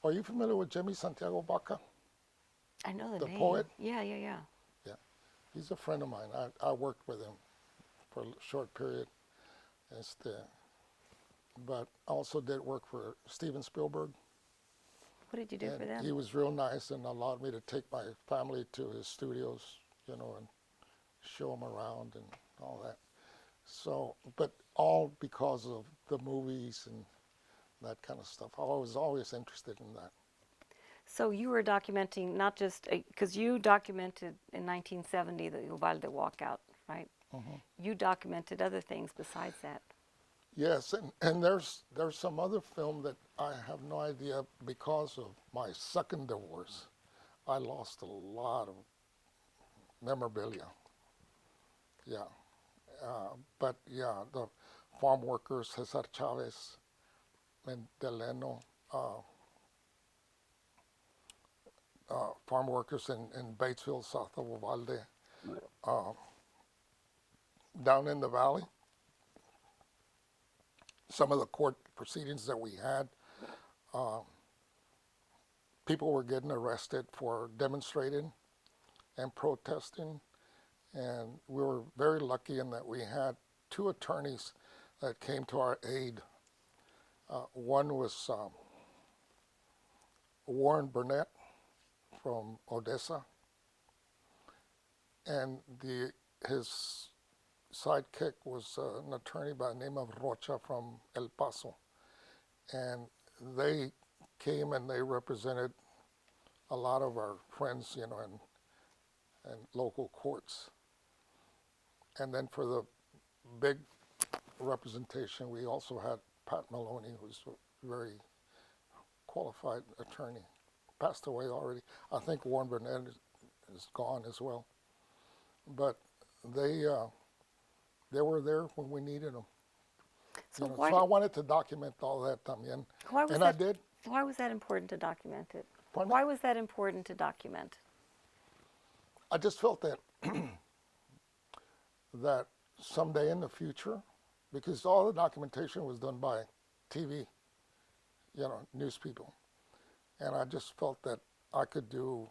Are you familiar with Jimmy Santiago Baca, I know the the name. poet? Yeah, yeah, yeah. Yeah, he's a friend of mine. I worked with him for a short period, but I also did work for Steven Spielberg. What did you do for And them? he was real nice and allowed me to take my family to his studios, and show them around and all that. So, but all because of the movies and that kind of stuff. I was always interested in that. So you were documenting not just because you documented in 1970 the Uvalde walkout, right? Mm-hmm. You documented other things besides that. Yes, and there's some other film that I have no idea, because of my second divorce, I lost a lot of memorabilia. yeah. But yeah, the farm workers, Cesar Chavez and Deleno, uh, farm workers in Batesville, south of Uvalde, uh, down in the valley. Some of the court proceedings that we had, uh, people were getting arrested for demonstrating and protesting. And we were very lucky in that we had two attorneys that came to our aid. One was Warren Burnett from Odessa, and his sidekick was an attorney by the name of Rocha from El Paso. And they came and they represented a lot of our friends, in local courts. And then for the big representation, we also had Pat Maloney, who's a very qualified attorney. Passed away already. I think Warren Burnett is gone as well. But they they were there when we needed them. So So I wanted to document all that también, why was and that, I did. why was that important to document it? Pardon me? Why was that important to document? I just felt that that someday in the future, because all the documentation was done by TV, news people, and I just felt that I could do,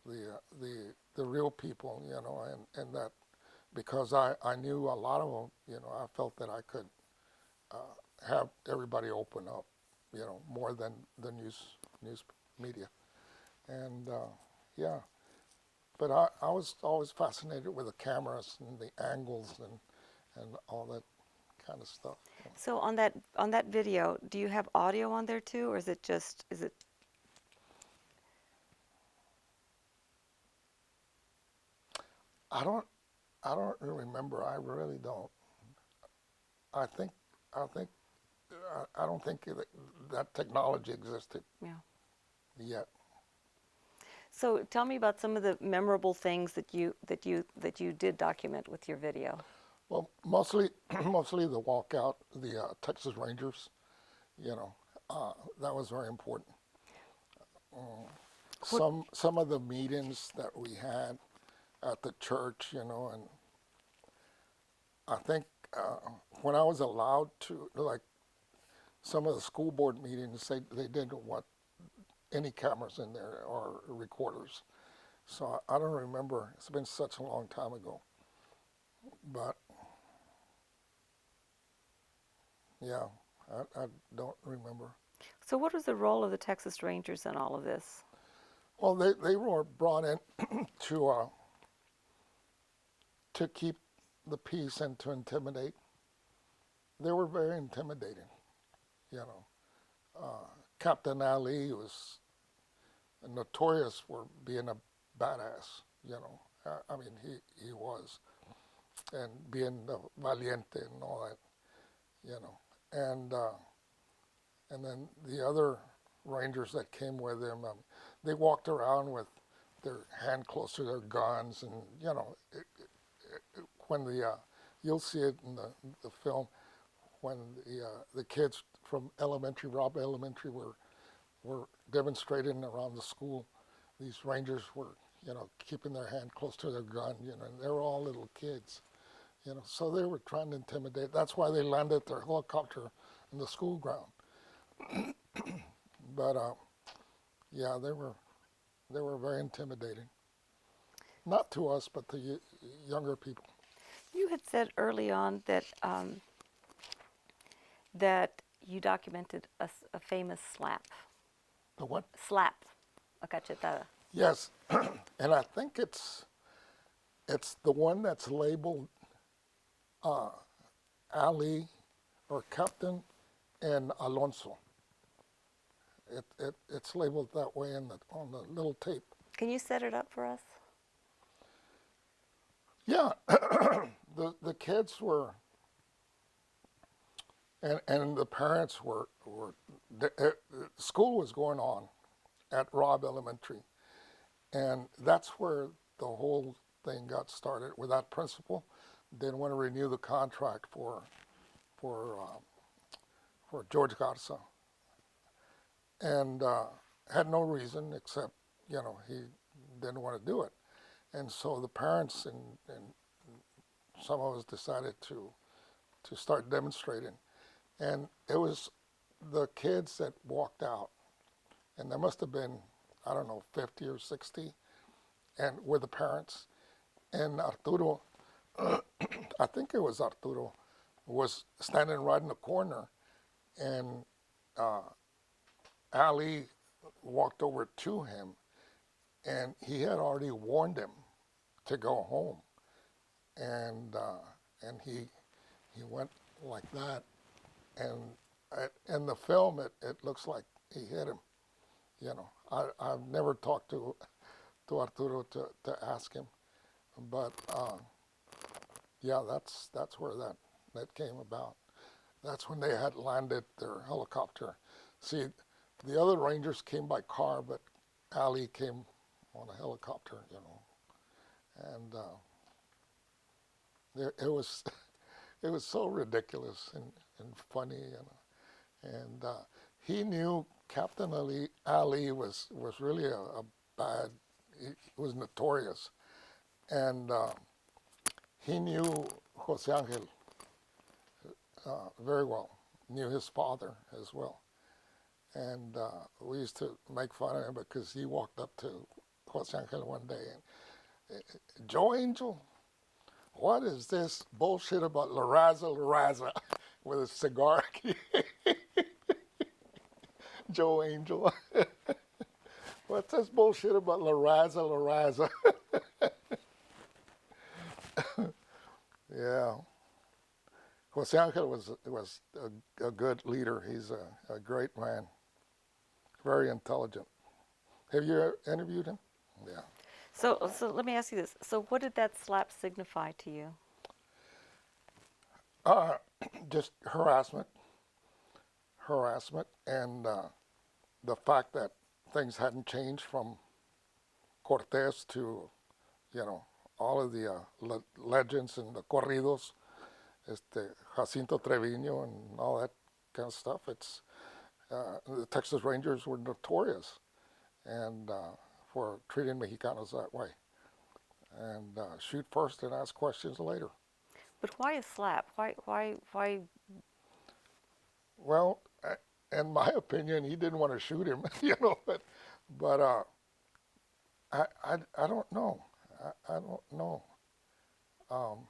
the the real people, and that because I knew a lot of them, I felt that I could have everybody open up, more than the news media, and yeah. But I was always fascinated with the cameras and the angles and all that kind of stuff. So on that video, do you have audio on there too, or is it just is it? I don't I don't remember. I really don't. I think I think I don't think that technology existed Yeah. yet. So tell me about some of the memorable things that you did document with your video. Well, mostly mostly the walkout, the Texas Rangers. You know, that was very important. What, Some of the meetings that we had at the church, and I think when I was allowed to, like some of the school board meetings, they didn't want any cameras in there or recorders. So I don't remember. It's been such a long time ago. But yeah, I don't remember. so what was the role of the Texas Rangers in all of this? Well, they were brought in to to keep the peace and to intimidate. They were very intimidating. You know, Captain Ali was notorious for being a badass. I mean he was, and being valiente and all that. And then the other rangers that came with him, they walked around with their hand close to their guns, and when you'll see it in the film when the kids from Robb Elementary were demonstrating around the school. These rangers were keeping their hand close to their gun, and they were all little kids, so they were trying to intimidate. That's why they landed their helicopter in the school ground. But yeah, they were very intimidating. Not to us, but to younger people. You had said early on that you documented a famous slap. The what? Slap, a cachetada. Yes, and I think it's the one that's labeled Ali or Captain and Alonso. It's labeled that way on the little tape. Can you set it up for us? Yeah, the kids were, and the parents were school was going on at Robb Elementary, and that's where the whole thing got started with that principal. Didn't want to renew the contract for George Garza, and had no reason except he didn't want to do it. And so the parents and some of us decided to start demonstrating. And it was the kids that walked out, and there must have been, I don't know, 50 or 60, and with the parents. And Arturo, I think it was Arturo, was standing right in the corner, and Ali walked over to him, and he had already warned him to go home, and he went like that, and in the film it looks like he hit him. I've never talked to Arturo to ask him, but yeah, that's where that came about. That's when they had landed their helicopter. See, the other Rangers came by car, but Ali came on a helicopter, and it was it was so ridiculous and funny, and he knew Captain Ali was really a bad. He was notorious, and he knew Jose Angel very well. Knew his father as well, and we used to make fun of him because he walked up to Jose Angel one day and, Joe Angel, what is this bullshit about La Raza, with a cigar? Joe Angel, what's this bullshit about La Raza? Yeah. Jose Angel was a good leader. He's a great man, very intelligent. Have you ever interviewed him? Yeah. So let me ask you this. So what did that slap signify to you? Uh, just harassment, and the fact that things hadn't changed from Cortés to, all of the legends and the corridos, Jacinto Treviño and all that kind of stuff. It's the Texas Rangers were notorious and for treating Mexicanos that way, and shoot first and ask questions later. But why a slap? Why? Well, in my opinion, he didn't want to shoot him, but I don't know. I don't know. Um,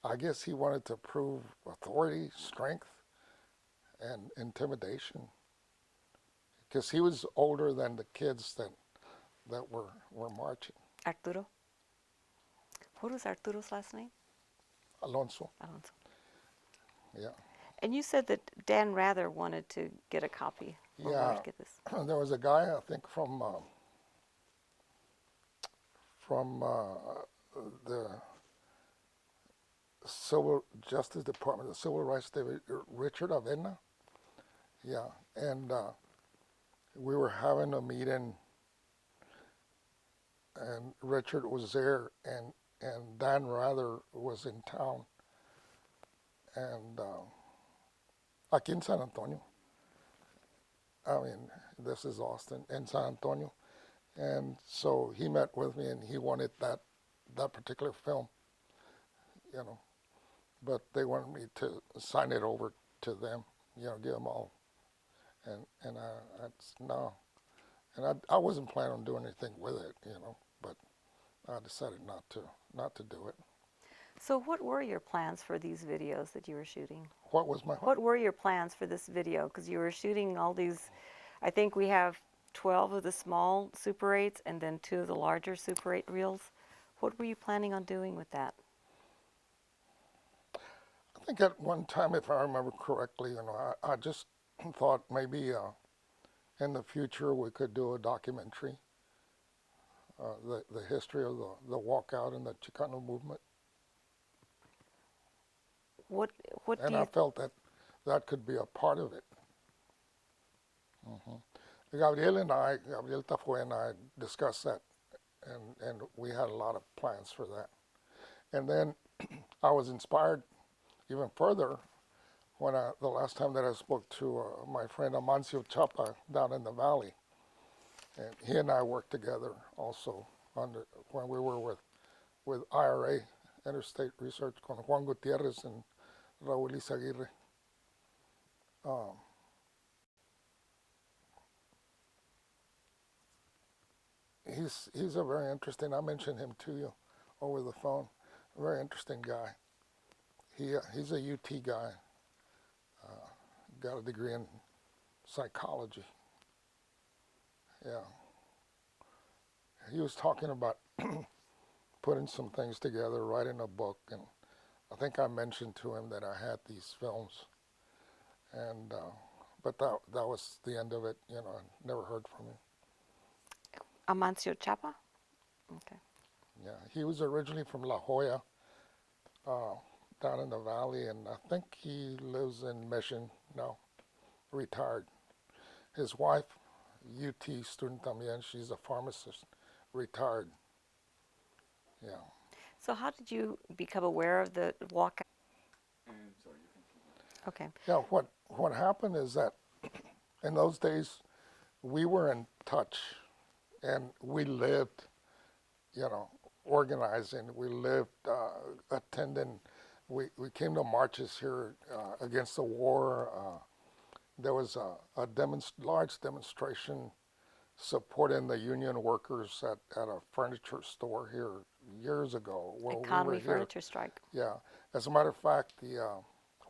I guess he wanted to prove authority, strength, and intimidation, because he was older than the kids that were marching. Arturo? What was Arturo's last name? Alonso. Alonso. Yeah. And you said that Dan Rather wanted to get a copy. Or Yeah. wanted to get this. There was a guy, I think, from the Civil Justice Department, the Civil Rights Division, Richard Avena. Yeah, and we were having a meeting, and Richard was there, and Dan Rather was in town, and aquí in San Antonio. I mean, this is Austin, in San Antonio, and so he met with me, and he wanted that particular film, but they wanted me to sign it over to them, give them all, and no, and I wasn't planning on doing anything with it, but I decided not to do it. So what were your plans for these videos that you were shooting? What was my? What were your plans for this video? Because you were shooting all these, I think we have 12 of the small Super 8s and then 2 of the larger Super 8 reels. What were you planning on doing with that? I think at one time, if I remember correctly, I just thought maybe in the future we could do a documentary, the history of the walkout and the Chicano movement. What And do you I felt that could be a part of it. Mm-hmm. Gabriel Tafue and I discussed that and we had a lot of plans for that. And then I was inspired even further when the last time that I spoke to my friend Amancio Chapa down in the valley, and he and I worked together also when we were with IRA, Interstate Research, con Juan Gutierrez and Raúl Izaguirre. Um, he's a very interesting. I mentioned him to you over the phone. A very interesting guy. He's a UT guy. Got a degree in psychology. Yeah. He was talking about putting some things together, writing a book, and I think I mentioned to him that I had these films, and but that was the end of it. You know, I never heard from him. Amancio Chapa? Okay. Yeah, he was originally from La Jolla, uh, down in the valley, and I think he lives in Mission now, retired. His wife, UT student también, she's a pharmacist, retired. Yeah. So how did you become aware of the walkout? Okay. Yeah, what happened is that in those days we were in touch and we lived, you know, organizing. We lived attending. We came to marches here against the war. There was a large demonstration supporting the union workers at a furniture store here years ago. Well, Economy we were here. furniture strike. Yeah. As a matter of fact,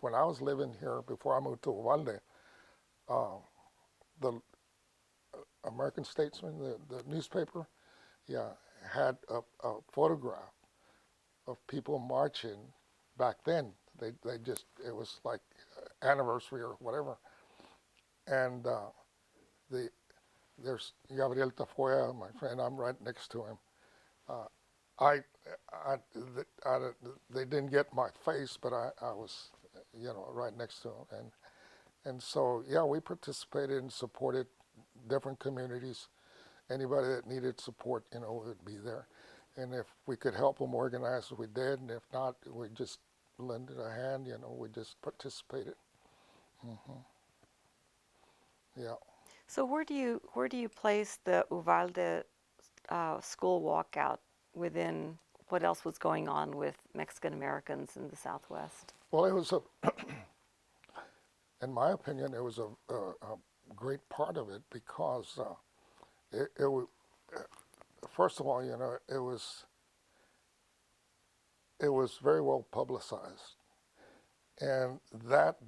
when I was living here before I moved to Uvalde, uh, the American Statesman, the newspaper, yeah, had a photograph of people marching back then. They just, it was like anniversary or whatever. And the there's Gabriel Tafoya, my friend. I'm right next to him. Uh, I, I, they didn't get my face, but I was, you know, right next to him, and so yeah, we participated and supported different communities. Anybody that needed support, you know, would be there, and if we could help them organize, we did, and if not, we just lended a hand. You know, we just participated. Hmm. Yeah. So where do you place the Uvalde school walkout within what else was going on with Mexican Americans in the Southwest? Well, it was in my opinion, it was a great part of it because it was, first of all, you know, it was very well publicized, and that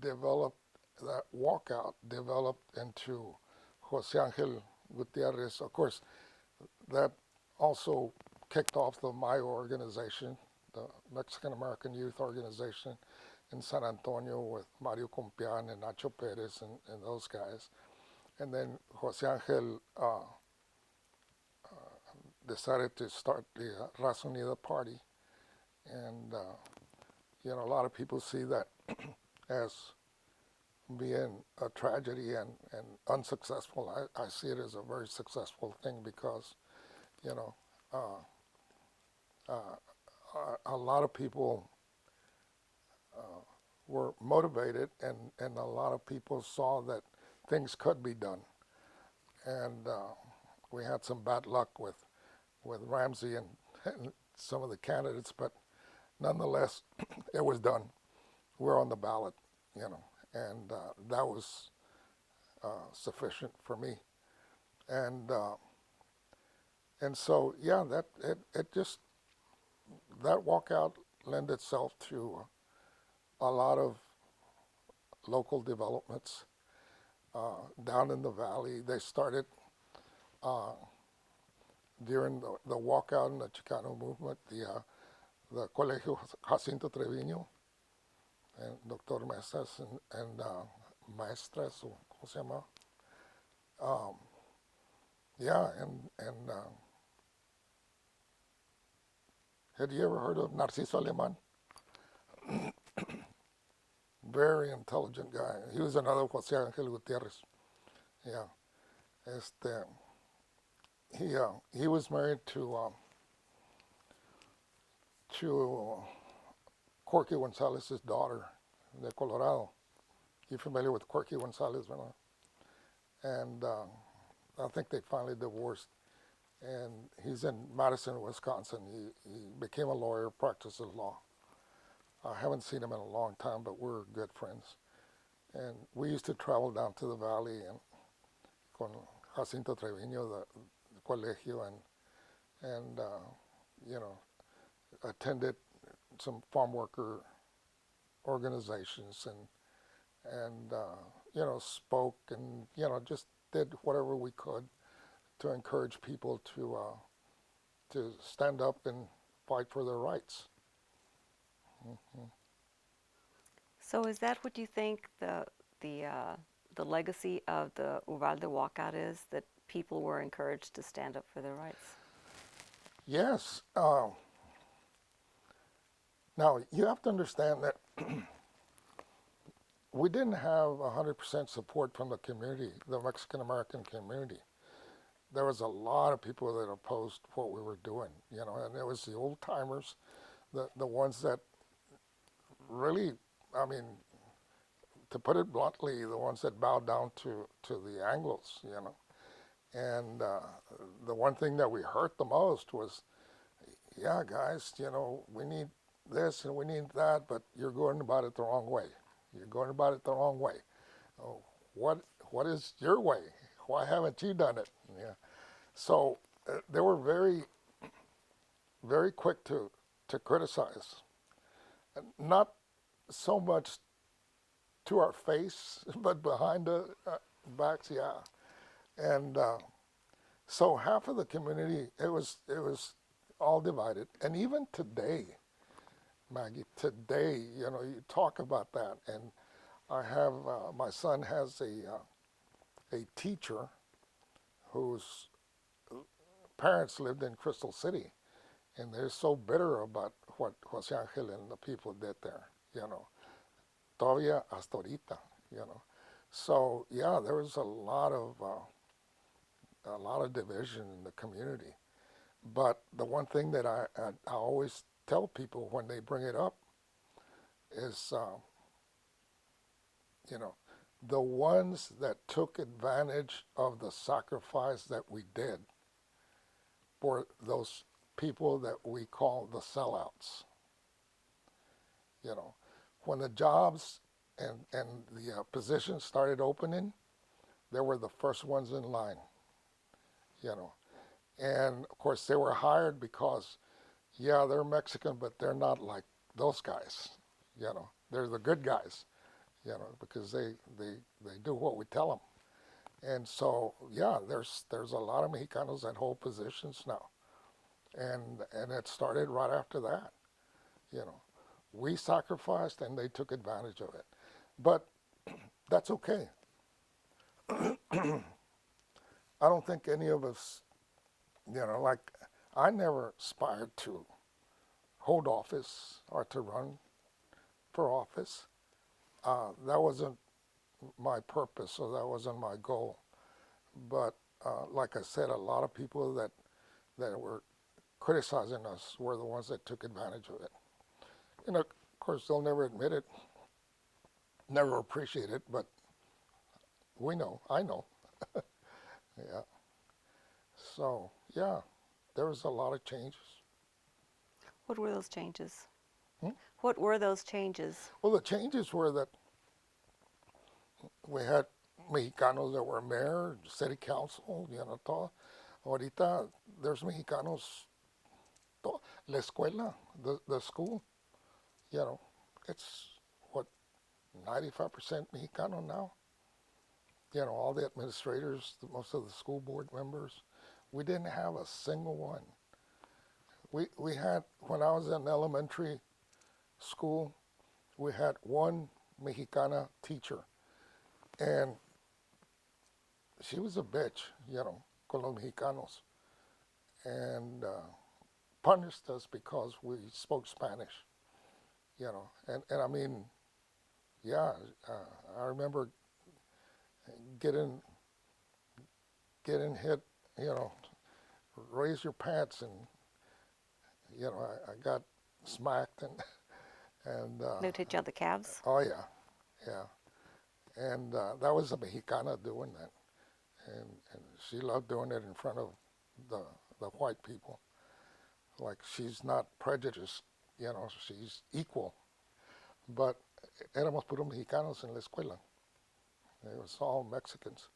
walkout developed into Jose Angel Gutierrez. Of course, that also kicked off the Mayo organization, the Mexican American Youth Organization in San Antonio with Mario Compian and Nacho Perez and those guys. And then Jose Angel decided to start the Raza Unida party. And, you know, a lot of people see that as being a tragedy and unsuccessful. I see it as a very successful thing because, you know, a lot of people were motivated, and a lot of people saw that things could be done. And we had some bad luck with Ramsey and some of the candidates, but nonetheless, it was done. We're on the ballot, you know, and that was sufficient for me. And so yeah, it just that walkout lent itself to a lot of local developments down in the valley. They started uh, during the walkout in the Chicano movement, the Colegio Jacinto Treviño and Doctor Mesas and Maestras, or ¿cómo se llama? Um, yeah, and had you ever heard of Narciso Alemán? Very intelligent guy. He was another Jose Angel Gutierrez. Yeah. Este, he was married to Corky Gonzalez's daughter, de Colorado. You familiar with Corky Gonzalez, verdad? And I think they finally divorced. And he's in Madison, Wisconsin. He became a lawyer, practices law. I haven't seen him in a long time, but we're good friends. And we used to travel down to the valley and con Jacinto Treviño, the colegio, and you know, attended some farm worker organizations and spoke and just did whatever we could to encourage people to stand up and fight for their rights. Mm-hmm. So is that what you think the legacy of the Uvalde walkout is, that people were encouraged to stand up for their rights? Yes. Now you have to understand that we didn't have 100% support from the community, the Mexican American community. There was a lot of people that opposed what we were doing, and it was the old timers, the ones that really, I mean, to put it bluntly, the ones that bowed down to the Anglos, And the one thing that we heard the most was, yeah, guys, we need this and we need that, but you're going about it the wrong way. You're going about it the wrong way. Oh, what is your way? Why haven't you done it? Yeah. So they were very, very quick to criticize. Not so much to our face, but behind the backs, yeah. And so half of the community, it was all divided. And even today, Maggie, today, you talk about that, and I have my son has a teacher whose parents lived in Crystal City, and they're so bitter about what Jose Angel and the people did there, todavía hasta ahorita. So yeah, there was a lot of division in the community. But the one thing that I always tell people when they bring it up is, the ones that took advantage of the sacrifice that we did for those people that we call the sellouts. When the jobs and the positions started opening, they were the first ones in line. And of course they were hired because, yeah, they're Mexican, but they're not like those guys. They're the good guys. Because they do what we tell them. And so, yeah, there's a lot of Mexicanos that hold positions now, and it started right after that. You know, we sacrificed and they took advantage of it, but that's okay. I don't think any of us, like I never aspired to hold office or to run for office. That wasn't my purpose, or that wasn't my goal. But like I said, a lot of people that were criticizing us were the ones that took advantage of it. Of course, they'll never admit it, never appreciate it, but we know, I know. Yeah. So, yeah, there was a lot of changes. What were those changes? Hmm? What were those changes? Well, the changes were that we had Mexicanos that were mayor, city council, todo. Ahorita, there's Mexicanos, la escuela, the school, it's what, 95% Mexicano now. All the administrators, most of the school board members. We didn't have a single one. We had, when I was in elementary school, we had one Mexicana teacher. And she was a bitch, con los Mexicanos. And punished us because we spoke Spanish, And I mean, yeah, I remember getting hit, raise your pants, and I got smacked, and They would hit you on the calves. oh yeah, yeah, and that was a Mexicana doing that, and she loved doing it in front of the the white people. Like she's not prejudiced, she's equal. But éramos puros mexicanos en la escuela. It was all Mexicans.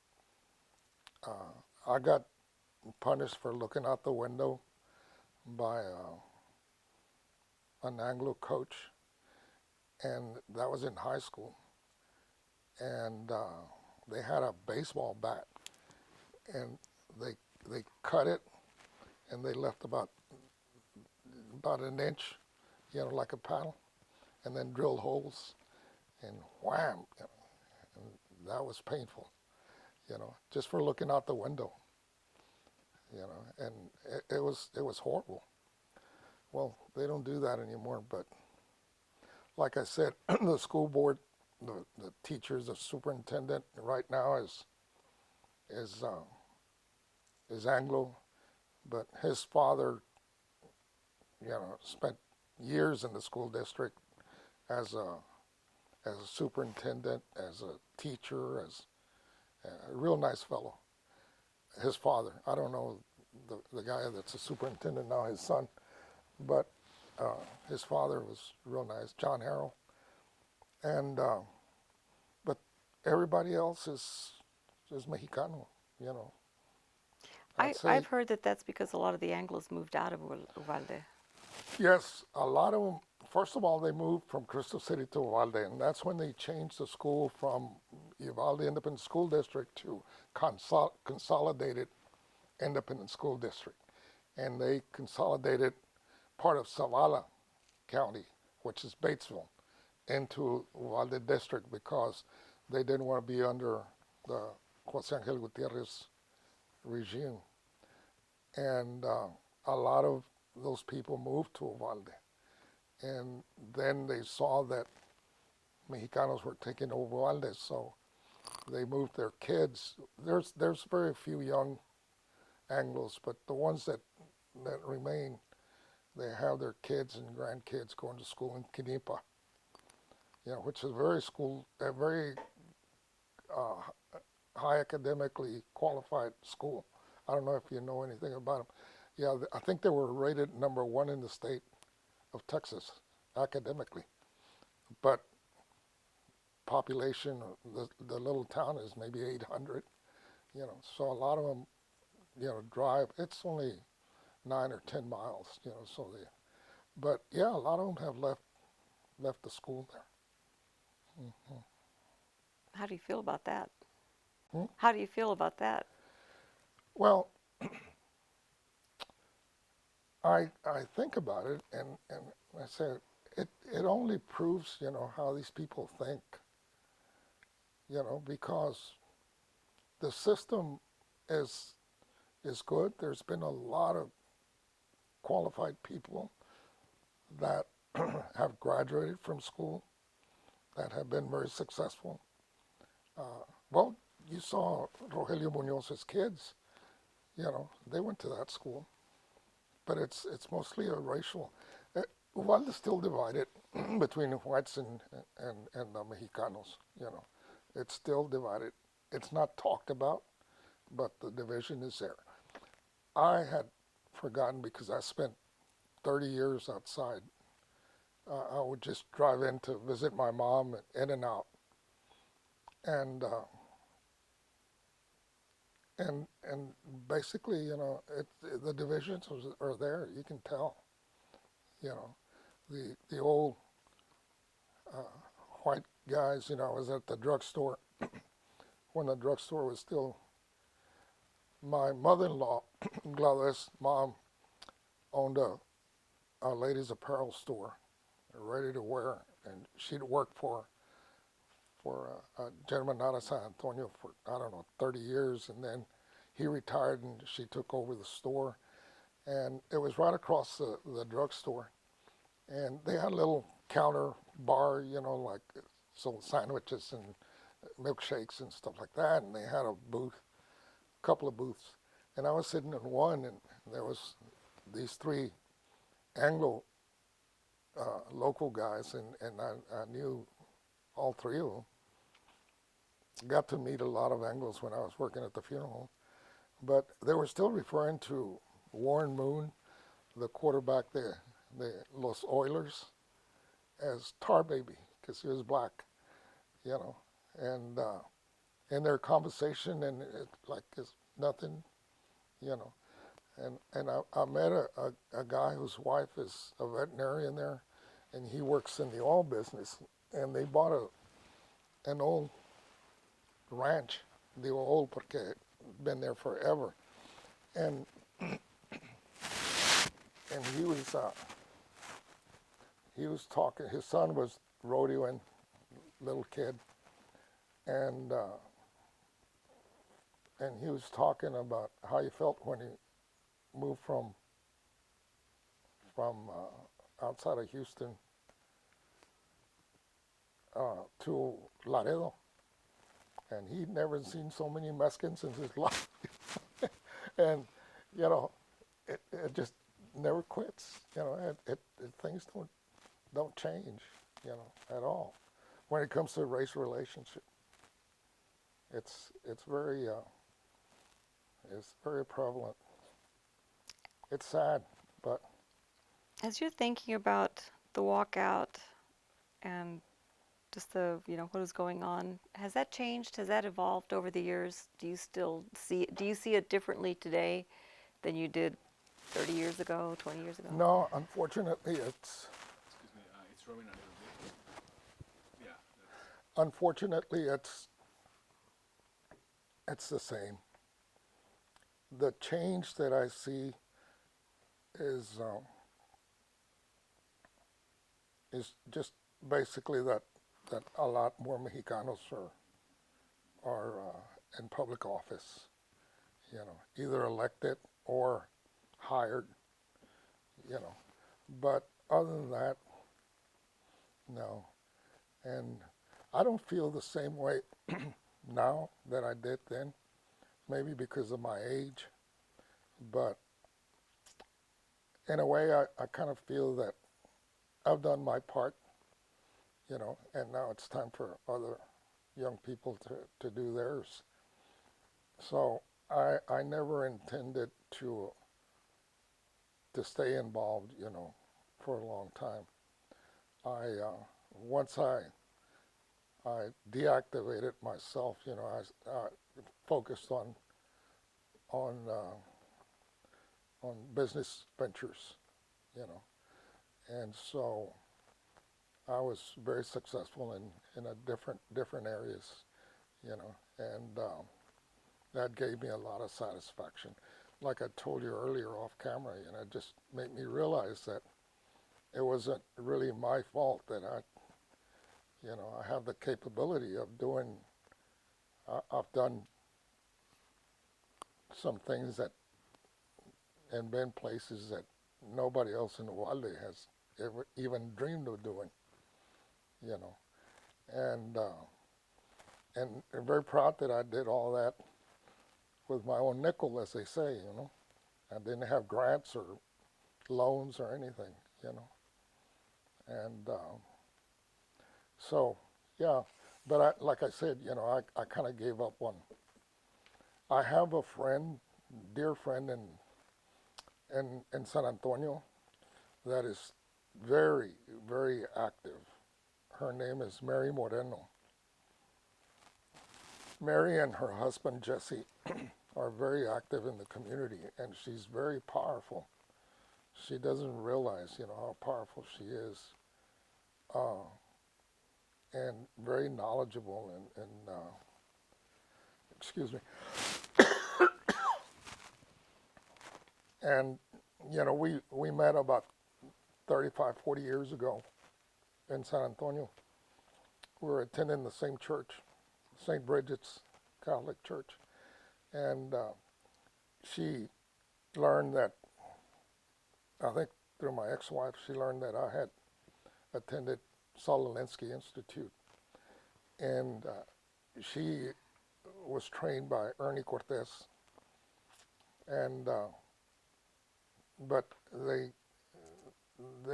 I got punished for looking out the window by an Anglo coach, and that was in high school. And they had a baseball bat, and they they cut it, and they left about an inch, like a paddle, and then drilled holes, and wham, and that was painful, just for looking out the window, and it was horrible. Well, they don't do that anymore, but like I said, the school board, the teachers, the superintendent right now is uh, is Anglo, but his father, spent years in the school district as a superintendent, as a teacher, as a real nice fellow. His father, I don't know the guy that's a superintendent now, his son, but his father was real nice, John Harrell, and but everybody else is Mexicano, you know. I'd say I've heard that that's because a lot of the Anglos moved out of Uvalde. yes. A lot of them. First of all, they moved from Crystal City to Uvalde, and that's when they changed the school from Uvalde Independent School District to Consolidated Independent School District, and they consolidated part of Zavala County, which is Batesville, into Uvalde District because they didn't want to be under the Jose Angel Gutierrez regime. And a lot of those people moved to Uvalde. And then they saw that Mexicanos were taking over Uvalde, so they moved their kids. There's very few young Anglos, but the ones that remain, they have their kids and grandkids going to school in Kinipa, which is a very uh, high academically qualified school. I don't know if you know anything about them. Yeah, I think they were rated number one in the state of Texas academically, but population, the little town is maybe 800. So a lot of them, drive. It's only 9 or 10 miles, So but yeah, a lot of them have left the school there. Hmm. How do you feel about that? Hmm? How do you feel about that? Well, I think about it, and I say it only proves how these people think, because the system is is good. There's been a lot of qualified people that have graduated from school that have been very successful. Well, you saw Rogelio Muñoz's kids. They went to that school, but it's mostly a racial. Uvalde is still divided between the whites and the Mexicanos. It's still divided. It's not talked about, but the division is there. I had forgotten because I spent 30 years outside. I would just drive in to visit my mom, in and out, and and basically, the divisions are there. You can tell. You know, the old uh, white guys. I was at the drugstore when the drugstore was still. My mother-in-law, Gladys' mom, owned a ladies' apparel store, ready to wear, and she'd worked for a gentleman out of San Antonio for, I don't know, 30 years, and then he retired and she took over the store, and it was right across the drugstore, and they had a little counter bar, like sold sandwiches and milkshakes and stuff like that, and they had a booth, a couple of booths, And I was sitting in one, and there was these three Anglo local guys, and I knew all three of them. Got to meet a lot of Anglos when I was working at the funeral, but they were still referring to Warren Moon, the quarterback, the Los Oilers, as Tar Baby because he was black, you know, and in their conversation, and it like it's nothing, you know. And I met a guy whose wife is a veterinarian there, and he works in the oil business, and they bought an old ranch, the old porque been there forever, and he was talking. His son was rodeoing, little kid, and and he was talking about how he felt when he moved from outside of Houston to Laredo, and he'd never seen so many Mexicans in his life, and you know, it just never quits. You know, things don't change, you know, at all when it comes to race relationship. It's very prevalent. It's sad, but As you're thinking about the walkout and just what is going on, has that changed? Has that evolved over the years? Do you see it differently today than you did 30 years ago, 20 years ago? no, unfortunately, Excuse me, it's raining a little bit. Yeah, unfortunately it's the same. The change that I see is just basically that a lot more Mexicanos are in public office, you know, either elected or hired, you know. But other than that, no. And I don't feel the same way now that I did then, maybe because of my age, but in a way I kind of feel that I've done my part, you know, and now it's time for other young people to do theirs. So I never intended to stay involved, you know, for a long time. I once I deactivated myself, you know, I focused on on business ventures, you know, and so I was very successful in a different areas, you know, and that gave me a lot of satisfaction. Like I told you earlier off camera, you know, it just made me realize that it wasn't really my fault that you know, I have the capability of doing. I've done some things that and been places that nobody else in Uvalde has ever even dreamed of doing, you know, and I'm very proud that I did all that with my own nickel, as they say, you know. I didn't have grants or loans or anything, you know, and so yeah. But like I said, you know, I kind of gave up on. I have a friend, dear friend in San Antonio that is very, very active. Her name is Mary Moreno. Mary and her husband Jesse are very active in the community, and she's very powerful. She doesn't realize, you know, how powerful she is, uh, and very knowledgeable. And excuse me. And you know, we met about 35, 40 years ago in San Antonio. We were attending the same church, St. Bridget's Catholic Church, and she learned that, I think through my ex-wife, she learned that I had attended Saul Alinsky Institute, and she was trained by Ernie Cortez, and but they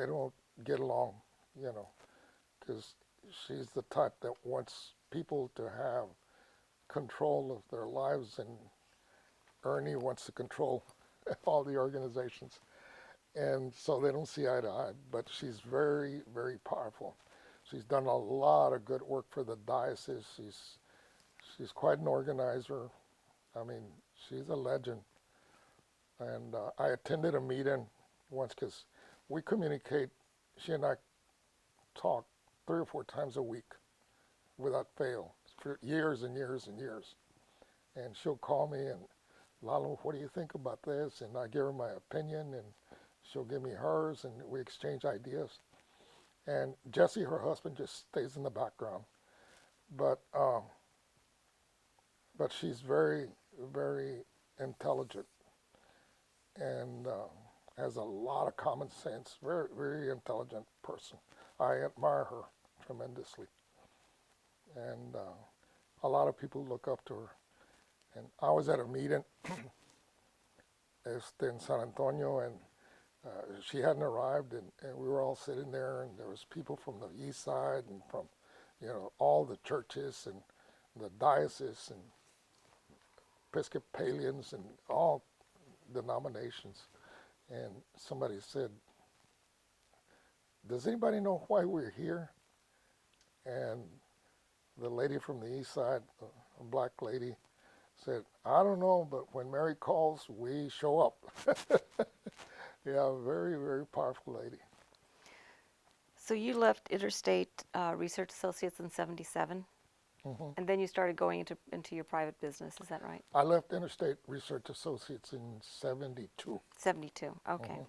don't get along, you know, because she's the type that wants people to have control of their lives, and Ernie wants to control all the organizations, and so they don't see eye to eye. But she's very, very powerful. She's done a lot of good work for the diocese. She's quite an organizer. I mean, she's a legend. And I attended a meeting once because we communicate. She and I talk 3 or 4 times a week without fail for years and years and years. And she'll call me and, Lalo, what do you think about this? And I give her my opinion, and she'll give me hers, and we exchange ideas. And Jesse, her husband, just stays in the background. But but she's very, very intelligent, and has a lot of common sense. Very, very intelligent person. I admire her tremendously, and a lot of people look up to her. And I was at a meeting in San Antonio, and she hadn't arrived, and we were all sitting there, and there was people from the east side and from, all the churches and the diocese and Episcopalians and all denominations. And somebody said, does anybody know why we're here? And the lady from the east side, a black lady, said, I don't know, but when Mary calls, we show up. Yeah, very, very powerful lady. So you left Interstate Research Associates in '77, Hmm. and then you started going into your private business. Is that right? I left Interstate Research Associates in '72. '72. Okay. Hmm.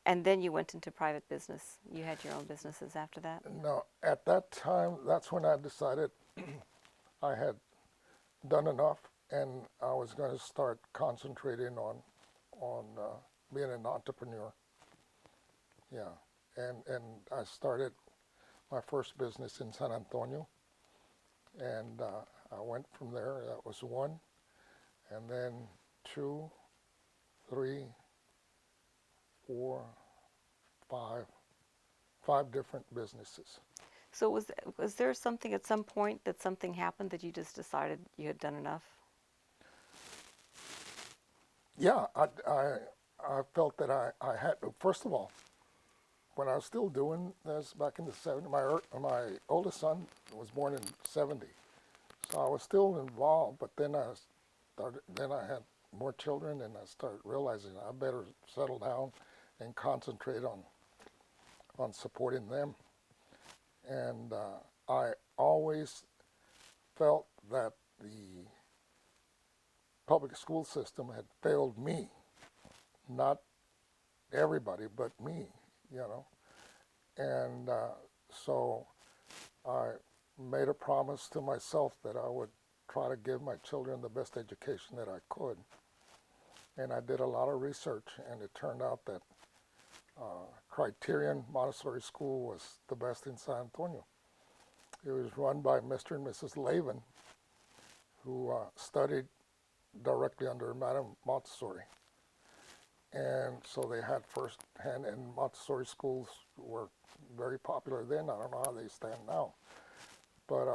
And then you went into private business. You had your own businesses after that. Now, at that time, that's when I decided I had done enough, and I was going to start concentrating on being an entrepreneur. Yeah, and I started my first business in San Antonio, and I went from there. That was one, and then two, three, four, five different businesses. So was there something at some point that something happened that you just decided you had done enough? Yeah, I felt that I had, first of all, when I was still doing this back in the 70s, my oldest son was born in '70, so I was still involved. But then I had more children, and I started realizing I better settle down and concentrate on supporting them. And I always felt that the public school system had failed me, not everybody, but me, you know. And so I made a promise to myself that I would try to give my children the best education that I could. And I did a lot of research, and it turned out that Criterion Montessori School was the best in San Antonio. It was run by Mr. and Mrs. Lavin, who studied directly under Madame Montessori. And so they had first hand, and Montessori schools were very popular then. I don't know how they stand now. But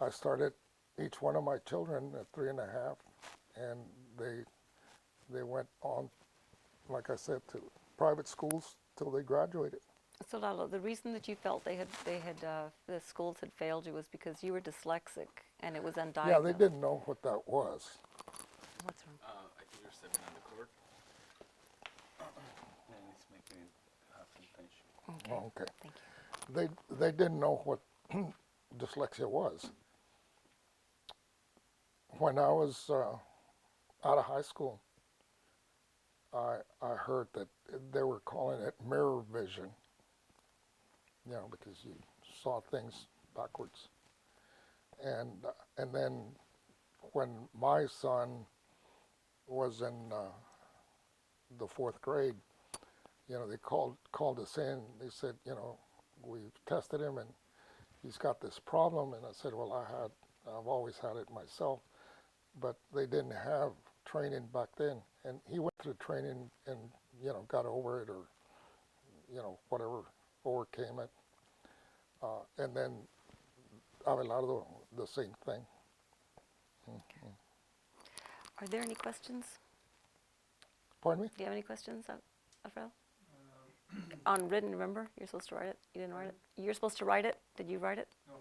I started each one of my children at 3.5, and they went on, like I said, to private schools till they graduated. So Lalo, the reason that you felt the schools had failed you was because you were dyslexic and it was undiagnosed. Yeah, they didn't know what that was. What's wrong? I think you're stepping on the cord. And it's making it have some tension. Okay. Oh, okay. Thank you. They didn't know what dyslexia was. When I was out of high school, I heard that they were calling it mirror vision, because you saw things backwards. And then when my son was in the 4th grade, they called us in. They said, we've tested him and he's got this problem. And I said, well, I've always had it myself, but they didn't have training back then, and he went through training and got over it, or whatever, overcame it. And then Abelardo, the same thing. Are there any questions? Pardon me? Do you have any questions, Alfredo? On written, remember? You're supposed to write it? You didn't write it? You're supposed to write it? Did you write it? No.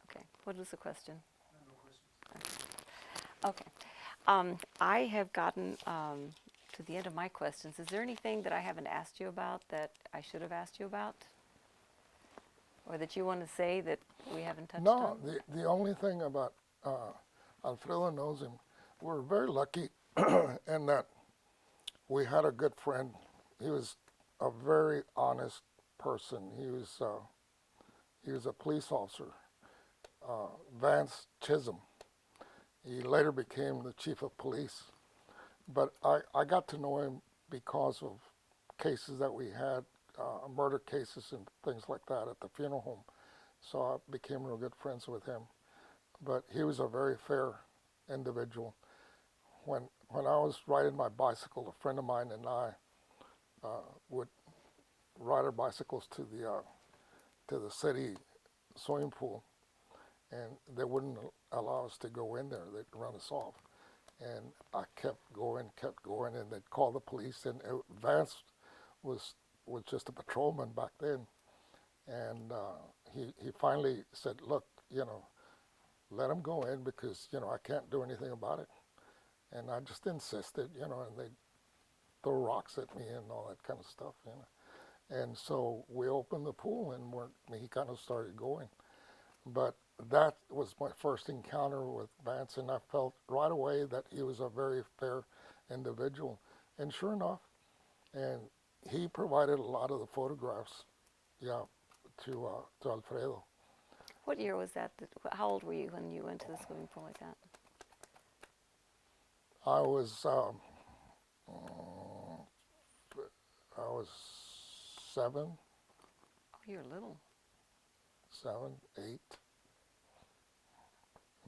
Okay. What is the question? No questions. Okay. I have gotten to the end of my questions. Is there anything that I haven't asked you about that I should have asked you about? Or that you want to say that we haven't touched No, on? the only thing about Alfredo knows him, we're very lucky in that we had a good friend. He was a very honest person. He was a police officer, Vance Chisholm. He later became the chief of police. But I got to know him because of cases that we had, murder cases and things like that at the funeral home. So I became real good friends with him. But he was a very fair individual. When I was riding my bicycle, a friend of mine and I would ride our bicycles to the city swimming pool, and they wouldn't allow us to go in there. They'd run us off. And I kept going, and they'd call the police. And Vance was just a patrolman back then. And he finally said, look, let them go in because, I can't do anything about it. And I just insisted, and they'd throw rocks at me and all that kind of stuff, And so we opened the pool, and he kind of started going. But that was my first encounter with Vance, and I felt right away that he was a very fair individual. And sure enough, and he provided a lot of the photographs, to Alfredo. What year was that? How old were you when you went to the swimming pool like that? I was 7, Oh, you were little. 7, 8.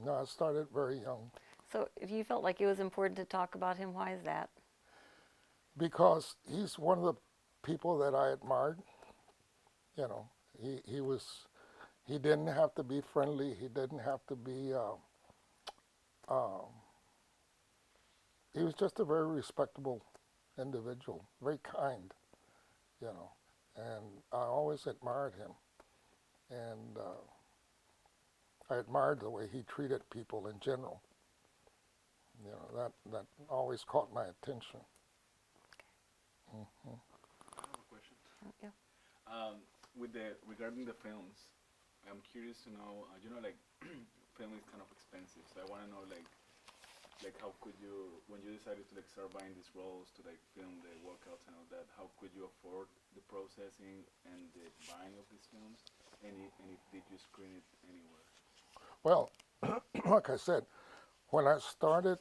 No, I started very young. So if you felt like it was important to talk about him, why is that? Because he's one of the people that I admired. He didn't have to be friendly. He didn't have to be. He was just a very respectable individual, very kind, and I always admired him. And I admired the way he treated people in general. That always caught my attention. I have a question. Yeah. Regarding the films, I'm curious to know. Film is kind of expensive, so I want to know how could you, when you decided to start buying these rolls to film the workouts and all that, how could you afford the processing and the buying of these films, and if did you screen it anywhere? Well, like I said, when I started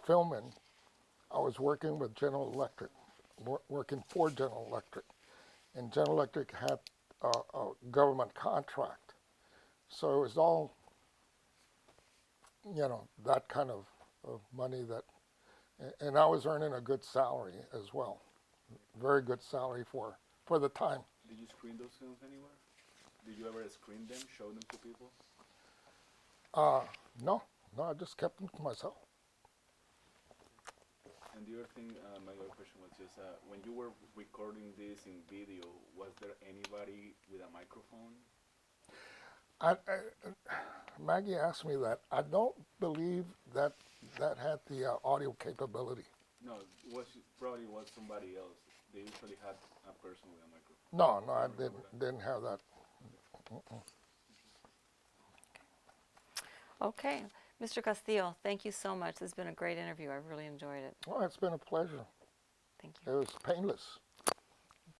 filming, I was working with General Electric, working for General Electric. And General Electric had a government contract. So it was all, that kind of money and I was earning a good salary as well. Very good salary for the time. Did you screen those films anywhere? Did you ever screen them, show them to people? No, I just kept them to myself. And the other thing, my other question was just, when you were recording this in video, was there anybody with a microphone? Maggie asked me that. I don't believe that had the audio capability. No, probably was somebody else. They usually had a person with a microphone. No, I didn't have that. Okay. Mr. Castillo, thank you so much. This has been a great interview. I really enjoyed it. Well, it's been a pleasure. Thank you. It was painless.